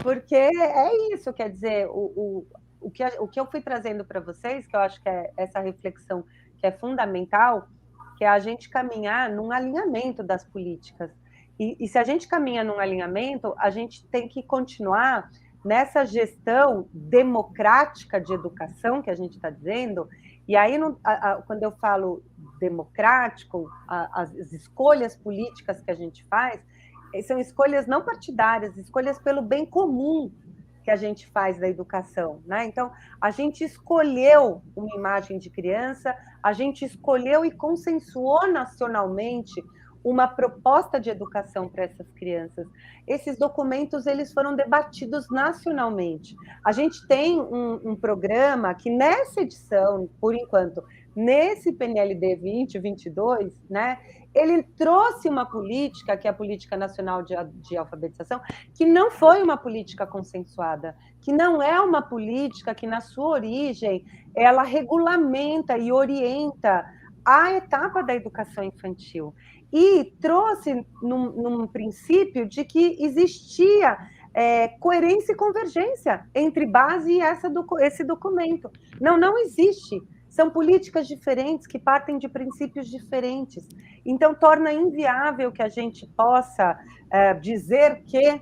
Porque é isso, quer dizer, o que eu fui trazendo para vocês, que eu acho que é essa reflexão que é fundamental, que é a gente caminhar num alinhamento das políticas. E se a gente caminha num alinhamento, a gente tem que continuar nessa gestão democrática de educação que a gente está dizendo. E aí, quando eu falo democrático, as escolhas políticas que a gente faz, são escolhas não partidárias, escolhas pelo bem comum que a gente faz da educação, né? Então, a gente escolheu uma imagem de criança, a gente escolheu e consensuou nacionalmente uma proposta de educação para essas crianças. Esses documentos, eles foram debatidos nacionalmente. A gente tem um programa que nessa edição, por enquanto, nesse PNLD 2022, né, ele trouxe uma política, que é a Política Nacional de Alfabetização, que não foi uma política consensuada, que não é uma política que, na sua origem, ela regulamenta e orienta a etapa da educação infantil. E trouxe num princípio de que existia coerência e convergência entre base e esse documento. Não existe. São políticas diferentes que partem de princípios diferentes. Então, torna inviável que a gente possa dizer que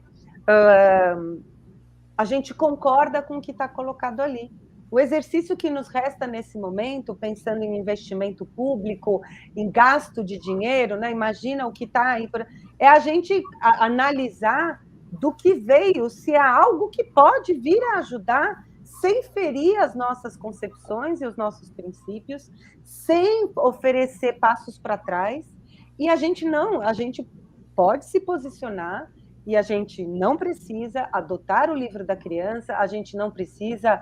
a gente concorda com o que está colocado ali. O exercício que nos resta nesse momento, pensando em investimento público, em gasto de dinheiro, né? Imagina o que está aí, é a gente analisar do que veio, se há algo que pode vir a ajudar, sem ferir as nossas concepções e os nossos princípios, sem oferecer passos para trás, e a gente pode se posicionar, e a gente não precisa adotar o livro da criança, a gente não precisa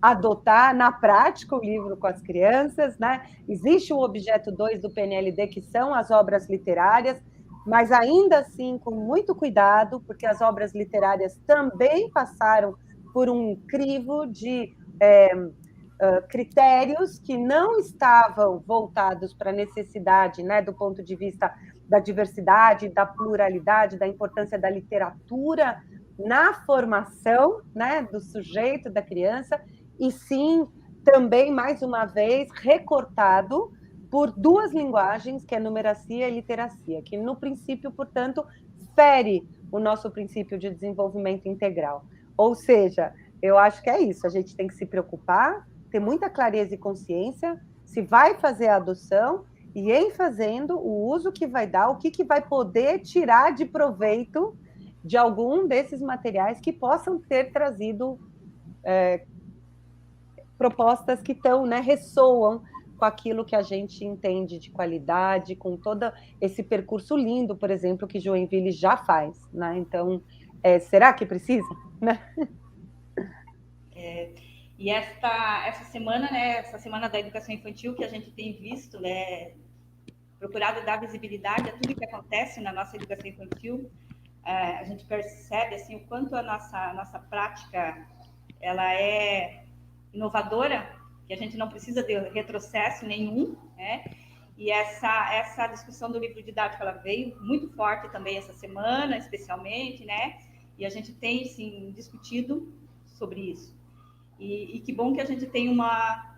adotar na prática o livro com as crianças, né? Existe o objeto 2 do PNLD, que são as obras literárias, mas ainda assim com muito cuidado, porque as obras literárias também passaram por um crivo de critérios que não estavam voltados para a necessidade, né, do ponto de vista da diversidade, da pluralidade, da importância da literatura na formação, né, do sujeito, da criança, e sim, também, mais uma vez, recortado por duas linguagens, que é numeracia e literacia, que, no princípio, portanto, fere o nosso princípio de desenvolvimento integral. Ou seja, eu acho que é isso, a gente tem que se preocupar, ter muita clareza e consciência, se vai fazer a adoção, e em fazendo, o uso que vai dar, o que vai poder tirar de proveito de algum desses materiais que possam ter trazido propostas que estão, né, ressoam com aquilo que a gente entende de qualidade, com todo esse percurso lindo, por exemplo, que Joinville já faz, né? Então, será que precisa? Né? E essa semana, né, essa semana da educação infantil, que a gente tem visto, né, procurado dar visibilidade a tudo que acontece na nossa educação infantil, a gente percebe assim o quanto a nossa prática ela é inovadora, que a gente não precisa de retrocesso nenhum, né? E essa discussão do livro didático ela veio muito forte também essa semana, especialmente, né? E a gente tem sim discutido sobre isso. E que bom que a gente tem uma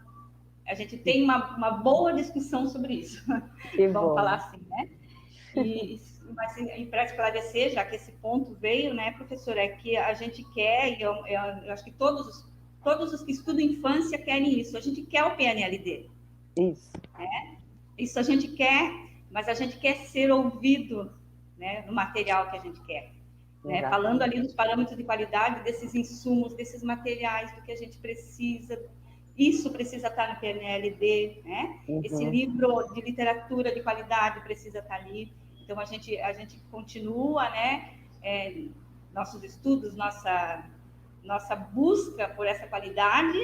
boa discussão sobre isso. Vamos falar assim, né? E para esclarecer, já que esse ponto veio, né, professora, é que a gente quer, e eu acho que todos os que estudam infância querem isso, a gente quer o PNLD. Isso. Isso a gente quer, mas a gente quer ser ouvido, né, no material que a gente quer. Né? Falando ali dos parâmetros de qualidade, desses insumos, desses materiais, do que a gente precisa. Isso precisa estar no PNLD, né? Uhum. Esse livro de literatura de qualidade precisa estar ali. Então, a gente continua, né? Nossos estudos, nossa busca por essa qualidade,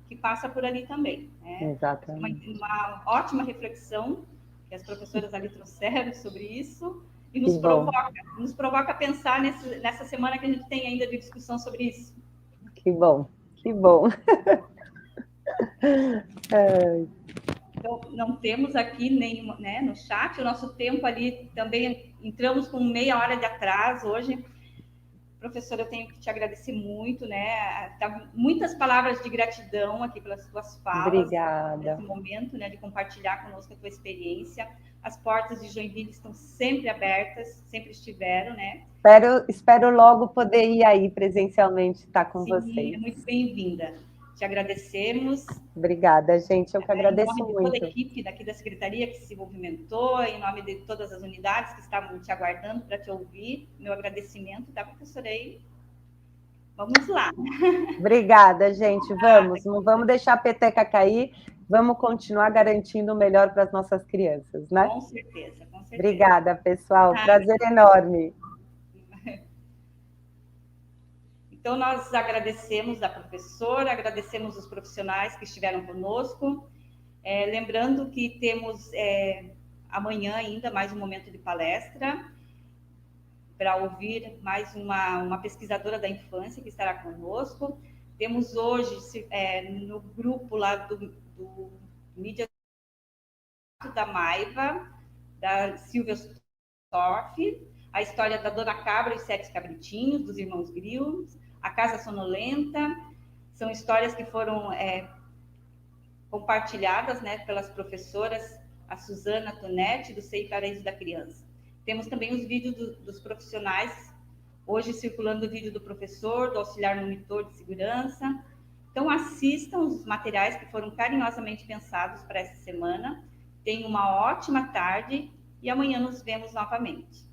que passa por ali também. Né? Exatamente. Uma ótima reflexão que as professoras ali trouxeram sobre isso, e nos provoca a pensar nessa semana que a gente tem ainda de discussão sobre isso. Que bom, que bom. Então, não temos aqui nenhuma, né, no chat, o nosso tempo ali também, entramos com meia hora de atraso hoje. Professora, eu tenho que te agradecer muito, né? Tá muitas palavras de gratidão aqui pelas suas falas. Obrigada. Nesse momento, né, de compartilhar conosco a tua experiência. As portas de Joinville estão sempre abertas, sempre estiveram, né? Espero logo poder ir aí presencialmente estar com vocês. Muito bem-vinda. Te agradecemos. Obrigada, gente. Eu que agradeço em nome de muito. toda a equipe daqui da Secretaria que se movimentou, em nome de todas as unidades que estavam te aguardando para te ouvir, meu agradecimento, tá, professora? Aí, vamos lá. Obrigada, gente. Vamos, não vamos deixar a peteca cair, vamos continuar garantindo o melhor para as nossas crianças, né? Com certeza, com certeza. Obrigada, pessoal. Prazer enorme. Então, nós agradecemos a professora, agradecemos os profissionais que estiveram conosco. Lembrando que temos amanhã ainda mais um momento de palestra para ouvir mais uma pesquisadora da infância que estará conosco. Temos hoje no grupo lá do Mídia da Maiva, da Silvia Storff, a história da Dona Cabra e os 7 Cabritinhos, dos Irmãos Grimm, a Casa Sonolenta. São histórias que foram compartilhadas, né, pelas professoras, a Suzana Tonetti, do SEI Paraíso da Criança. Temos também os vídeos dos profissionais, hoje circulando o vídeo do professor, do auxiliar monitor de segurança. Então, assistam os materiais que foram carinhosamente pensados para essa semana. Tenham uma ótima tarde e amanhã nos vemos novamente.